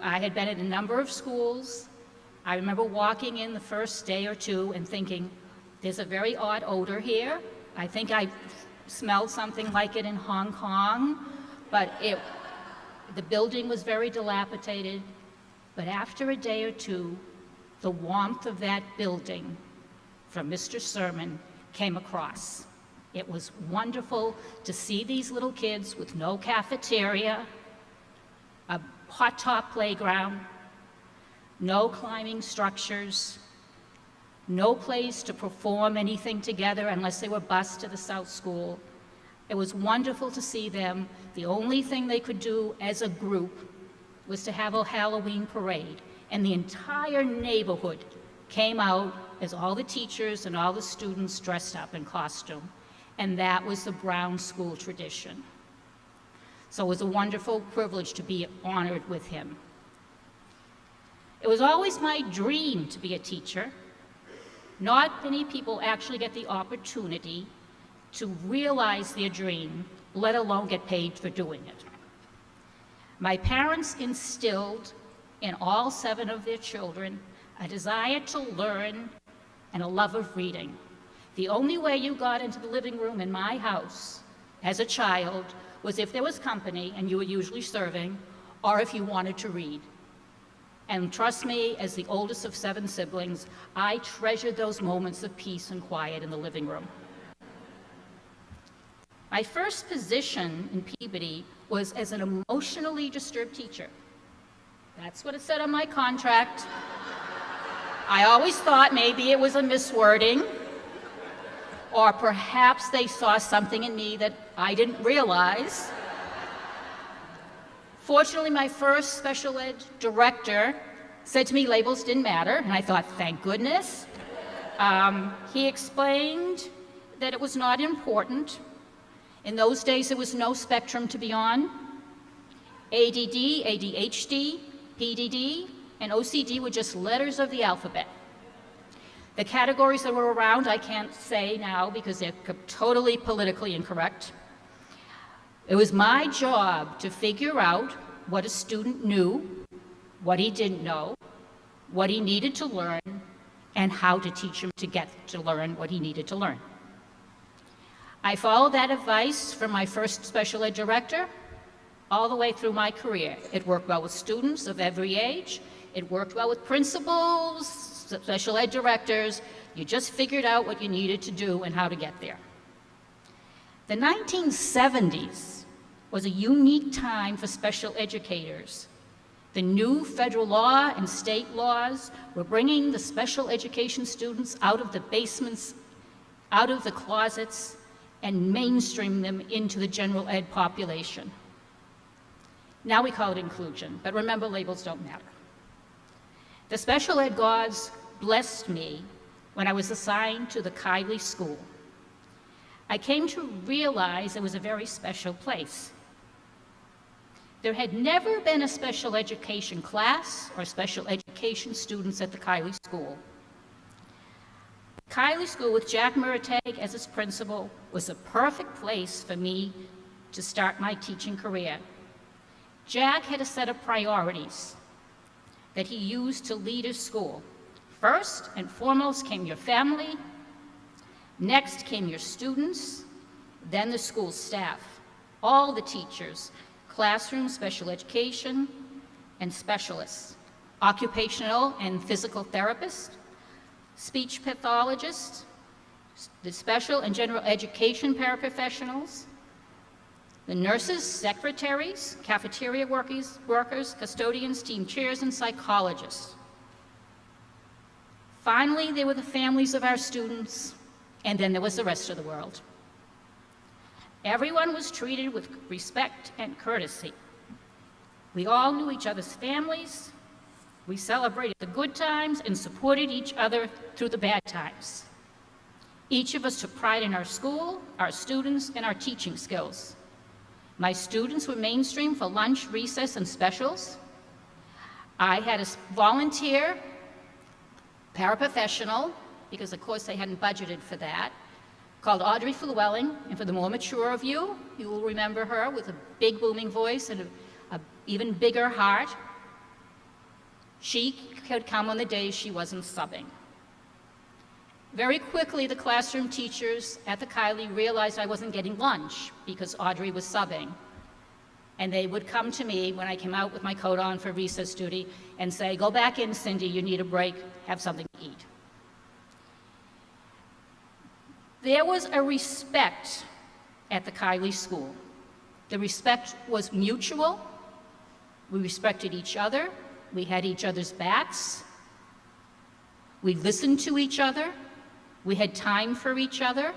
I had been at a number of schools. I remember walking in the first day or two and thinking, there's a very odd odor here. I think I smelled something like it in Hong Kong, but the building was very dilapidated. But after a day or two, the warmth of that building from Mr. Surman came across. It was wonderful to see these little kids with no cafeteria, a hot top playground, no climbing structures, no place to perform anything together unless they were bused to the South School. It was wonderful to see them. The only thing they could do as a group was to have a Halloween parade, and the entire neighborhood came out as all the teachers and all the students dressed up in costume, and that was the Brown School tradition. So it was a wonderful privilege to be honored with him. It was always my dream to be a teacher. Not many people actually get the opportunity to realize their dream, let alone get paid for doing it. My parents instilled in all 7 of their children a desire to learn and a love of reading. The only way you got into the living room in my house as a child was if there was company, and you were usually serving, or if you wanted to read. And trust me, as the oldest of 7 siblings, I treasured those moments of peace and quiet in the living room. My first position in Peabody was as an emotionally disturbed teacher. That's what it said on my contract. I always thought maybe it was a miswording, or perhaps they saw something in me that I didn't realize. Fortunately, my first special ed director said to me labels didn't matter, and I thought, thank goodness. He explained that it was not important. In those days, there was no spectrum to be on. ADD, ADHD, PDD, and OCD were just letters of the alphabet. The categories that were around, I can't say now because they're totally politically incorrect. It was my job to figure out what a student knew, what he didn't know, what he needed to learn, and how to teach him to get to learn what he needed to learn. I followed that advice from my first special ed director all the way through my career. It worked well with students of every age. It worked well with principals, special ed directors. You just figured out what you needed to do and how to get there. The 1970s was a unique time for special educators. The new federal law and state laws were bringing the special education students out of the basements, out of the closets, and mainstream them into the general ed population. Now we call it inclusion, but remember, labels don't matter. The special ed gods blessed me when I was assigned to the Kiley School. I came to realize it was a very special place. There had never been a special education class or special education students at the Kiley School. Kiley School, with Jack Muratag as its principal, was a perfect place for me to start my teaching career. Jack had a set of priorities that he used to lead his school. First and foremost came your family, next came your students, then the school staff, all the teachers, classroom, special education, and specialists, occupational and physical therapists, speech pathologists, the special and general education paraprofessionals, the nurses, secretaries, cafeteria workers, custodians, team chairs, and psychologists. Finally, there were the families of our students, and then there was the rest of the world. Everyone was treated with respect and courtesy. We all knew each other's families. We celebrated the good times and supported each other through the bad times. Each of us took pride in our school, our students, and our teaching skills. My students were mainstream for lunch, recess, and specials. I had a volunteer paraprofessional, because of course they hadn't budgeted for that, called Audrey Llewellyn, and for the more mature of you, you will remember her with a big booming voice and a even bigger heart. She could come on the days she wasn't subbing. Very quickly, the classroom teachers at the Kiley realized I wasn't getting lunch because Audrey was subbing. And they would come to me when I came out with my coat on for recess duty and say, "Go back in, Cindy, you need a break, have something to eat." There was a respect at the Kiley School. The respect was mutual. We respected each other. We had each other's backs. We listened to each other. We had time for each other.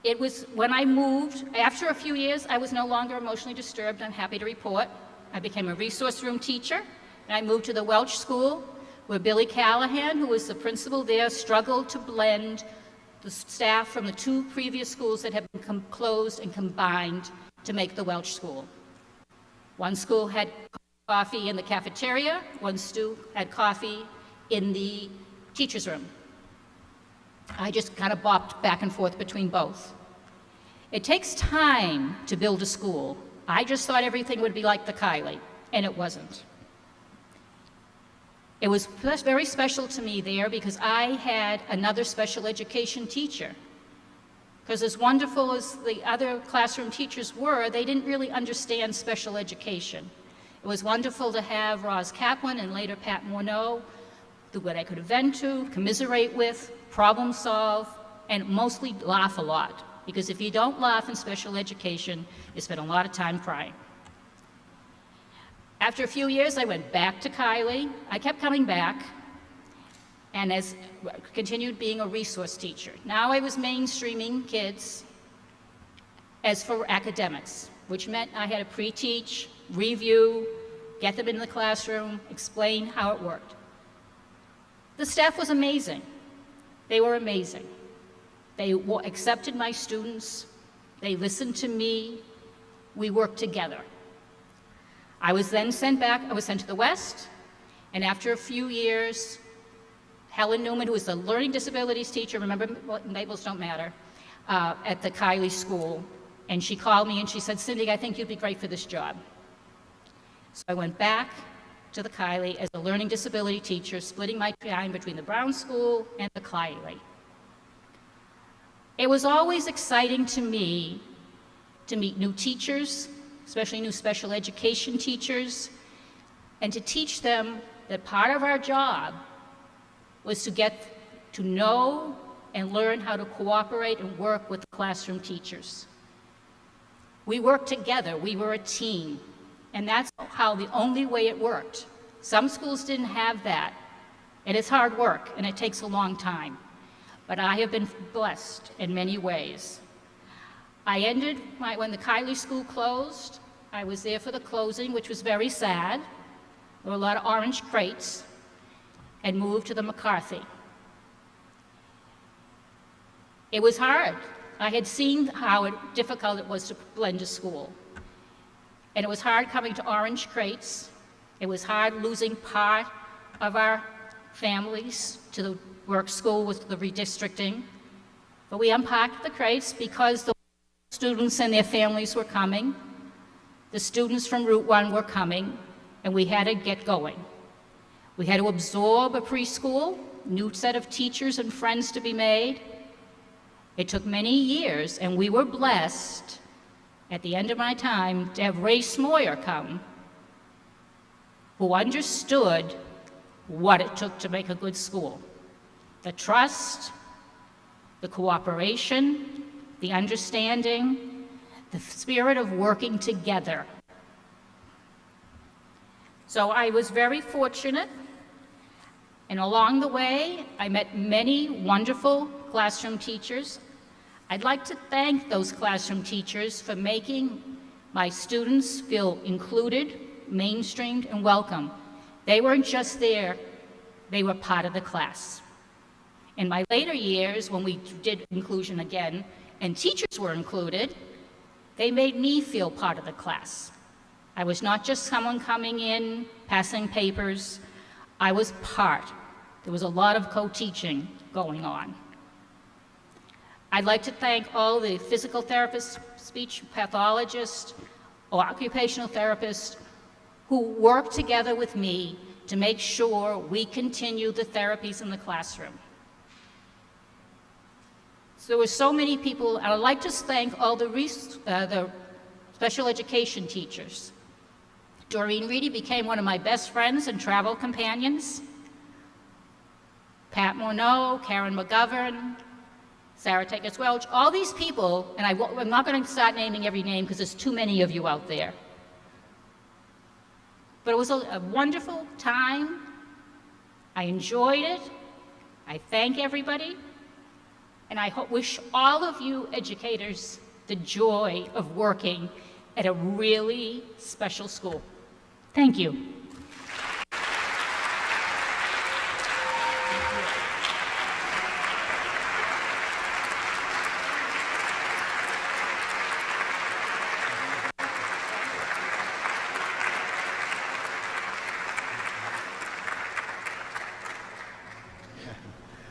It was when I moved, after a few years, I was no longer emotionally disturbed, I'm happy to report. I became a resource room teacher, and I moved to the Welch School, where Billy Callahan, who was the principal there, struggled to blend the staff from the two previous schools that had been closed and combined to make the Welch School. One school had coffee in the cafeteria, one school had coffee in the teacher's room. I just kind of bopped back and forth between both. It takes time to build a school. I just thought everything would be like the Kiley, and it wasn't. It was very special to me there because I had another special education teacher. Because as wonderful as the other classroom teachers were, they didn't really understand special education. It was wonderful to have Roz Kaplan and later Pat Morneau, what I could vent to, commiserate with, problem solve, and mostly laugh a lot. Because if you don't laugh in special education, you spend a lot of time crying. After a few years, I went back to Kiley. I kept coming back, and continued being a resource teacher. Now I was mainstreaming kids as for academics, which meant I had to pre-teach, review, get them in the classroom, explain how it worked. The staff was amazing. They were amazing. They accepted my students. They listened to me. We worked together. I was then sent back. I was sent to the West, and after a few years, Helen Newman, who was the learning disabilities teacher, remember, labels don't matter, at the Kiley School, and she called me and she said, "Cindy, I think you'd be great for this job." So I went back to the Kiley as a learning disability teacher, splitting my time between the Brown School and the Kiley. It was always exciting to me to meet new teachers, especially new special education teachers, and to teach them that part of our job was to get to know and learn how to cooperate and work with the classroom teachers. We worked together, we were a team, and that's how the only way it worked. Some schools didn't have that, and it's hard work, and it takes a long time. But I have been blessed in many ways. When the Kiley School closed, I was there for the closing, which was very sad. There were a lot of orange crates, and moved to the McCarthy. It was hard. I had seen how difficult it was to blend a school. And it was hard coming to orange crates. It was hard losing part of our families to the work school with the redistricting. But we unpacked the crates because the students and their families were coming. The students from Route 1 were coming, and we had to get going. We had to absorb a preschool, new set of teachers and friends to be made. It took many years, and we were blessed at the end of my time to have Ray Smoyer come, who understood what it took to make a good school. The trust, the cooperation, the understanding, the spirit of working together. So I was very fortunate, and along the way, I met many wonderful classroom teachers. I'd like to thank those classroom teachers for making my students feel included, mainstreamed, and welcome. They weren't just there, they were part of the class. In my later years, when we did inclusion again, and teachers were included, they made me feel part of the class. I was not just someone coming in, passing papers. I was part. There was a lot of co-teaching going on. I'd like to thank all the physical therapists, speech pathologists, or occupational therapists who worked together with me to make sure we continue the therapies in the classroom. So there were so many people, and I'd like to thank all the special education teachers. Doreen Reedy became one of my best friends and travel companions. Pat Morneau, Karen McGovern, Sarah Takers-Welch, all these people, and I'm not going to start naming every name because there's too many of you out there. But it was a wonderful time. I enjoyed it. I thank everybody. And I wish all of you educators the joy of working at a really special school. Thank you.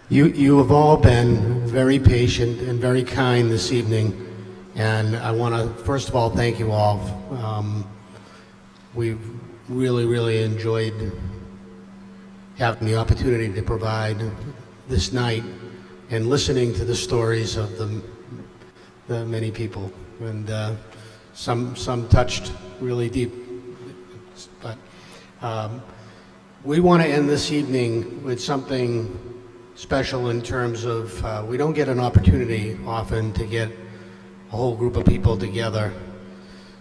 You have all been very patient and very kind this evening, and I want to first of all thank you all. We've really enjoyed having the opportunity to provide this night and listening to the stories of the many people, and some touched really deep. But we want to end this evening with something special in terms of we don't get an opportunity often to get a whole group of people together.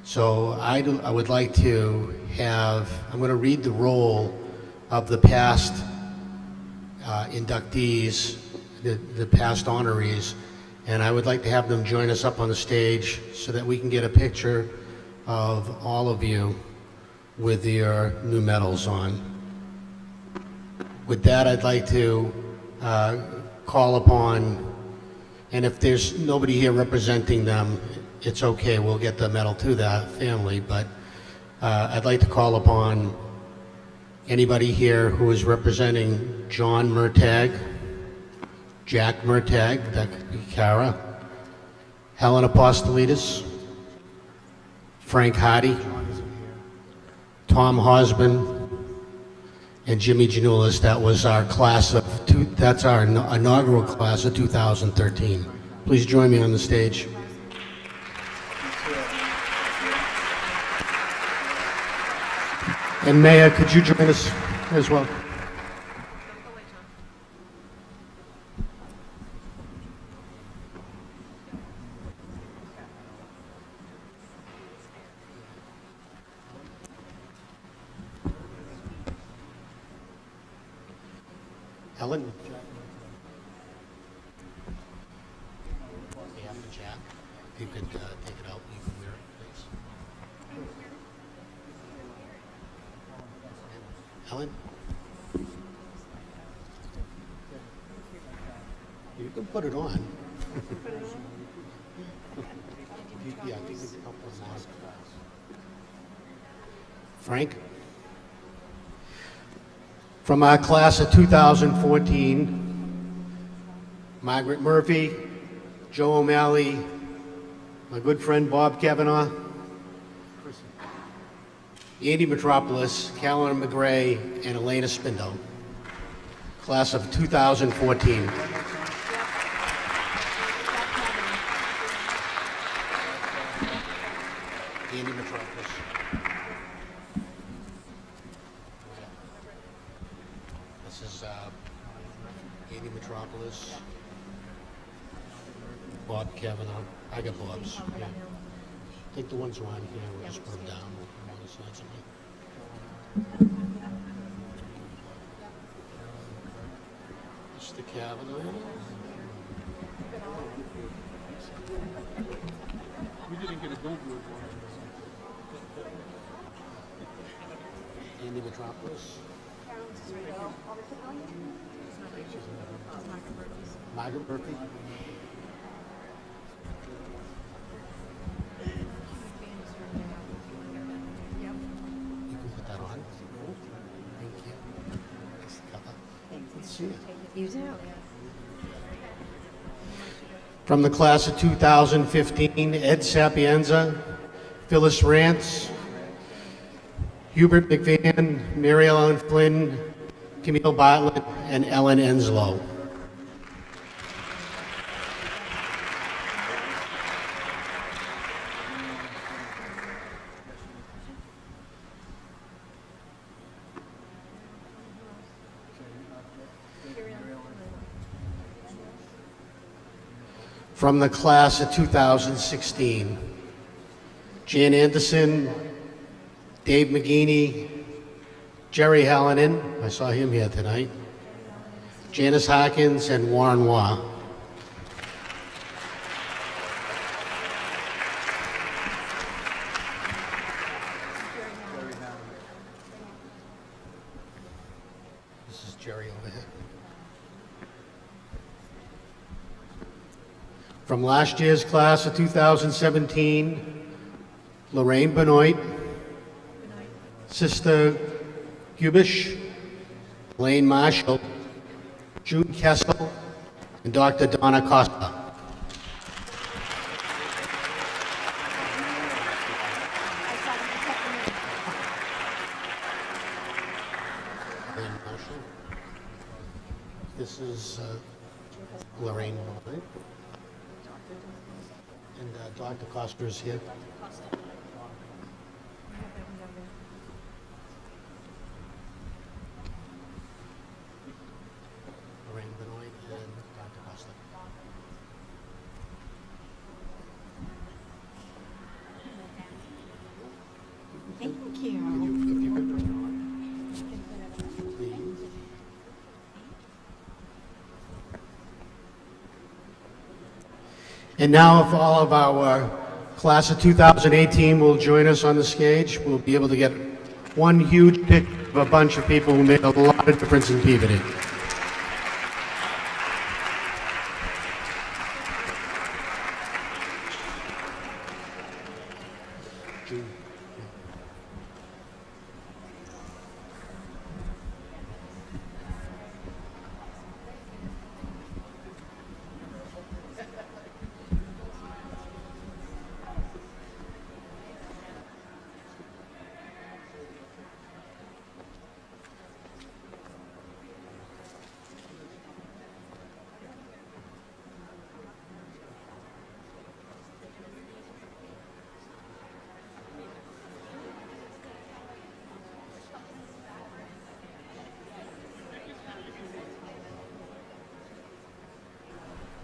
So I would like to I'm going to read the roll of the past inductees, the past honorees, and I would like to have them join us up on the stage so that we can get a picture of all of you with your new medals on. With that, I'd like to call upon, and if there's nobody here representing them, it's okay, we'll get the medal to that family, but I'd like to call upon anybody here who is representing John Murtagh, Jack Murtagh, that could be Kara, Helen Apostolides, Frank Hardy, Tom Hosman, and Jimmy Janulis. That was our class of that's our inaugural class of 2013. Please join me on the stage. And Maya, could you join us as well? Helen? Jack, if you could take it out, you can wear it, please. Helen? You can put it on. Yeah, I think it's a couple of masks. Frank? From our class of 2014, Margaret Murphy, Joe O'Malley, my good friend Bob Kavanaugh, Andy Metropolis, Callan McGray, and Elaine Espindo. Class of 2014. Andy Metropolis. This is Andy Metropolis. Bob Kavanaugh. I got Bob's. Yeah. I think the ones around here, we'll just put them down on the sides of me. Mr. Kavanaugh. We didn't get a billboard for it. Andy Metropolis. Margaret Murphy. You can put that on. Thank you. Nice cover. Let's see it. You do. From the class of 2015, Ed Sapienza, Phyllis Rance, Hubert McVan, Mary Ellen Flynn, Camille Bartlett, and Ellen Enslow. From the class of 2016, Jan Anderson, Dave McGeaney, Jerry Hallinan, I saw him here tonight, Janice Harkins, and Warren Waugh. This is Jerry over here. From last year's class of 2017, Lorraine Benoit, Sister Gubish, Elaine Marshall, Jude Kessel, and Dr. Donna Costa. Elaine Marshall. This is Lorraine Benoit. And Dr. Costa is here. Lorraine Benoit and Dr. Costa. Thank you. If you could, please. And now if all of our class of 2018 will join us on the stage, we'll be able to get one huge picture of a bunch of people who made a lot of difference in Peabody.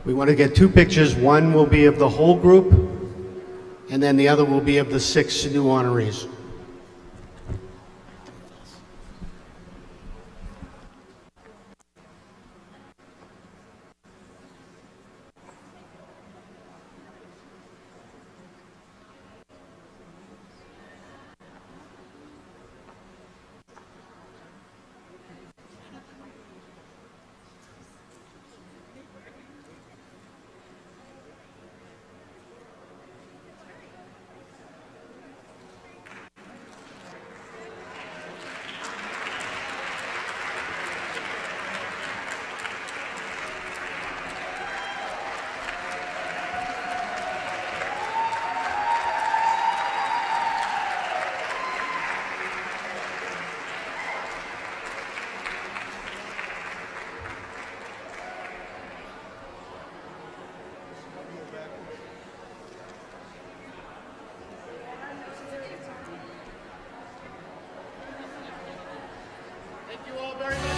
We want to get two pictures. One will be of the whole group, and then the other will be of the 6 new honorees. you all very much.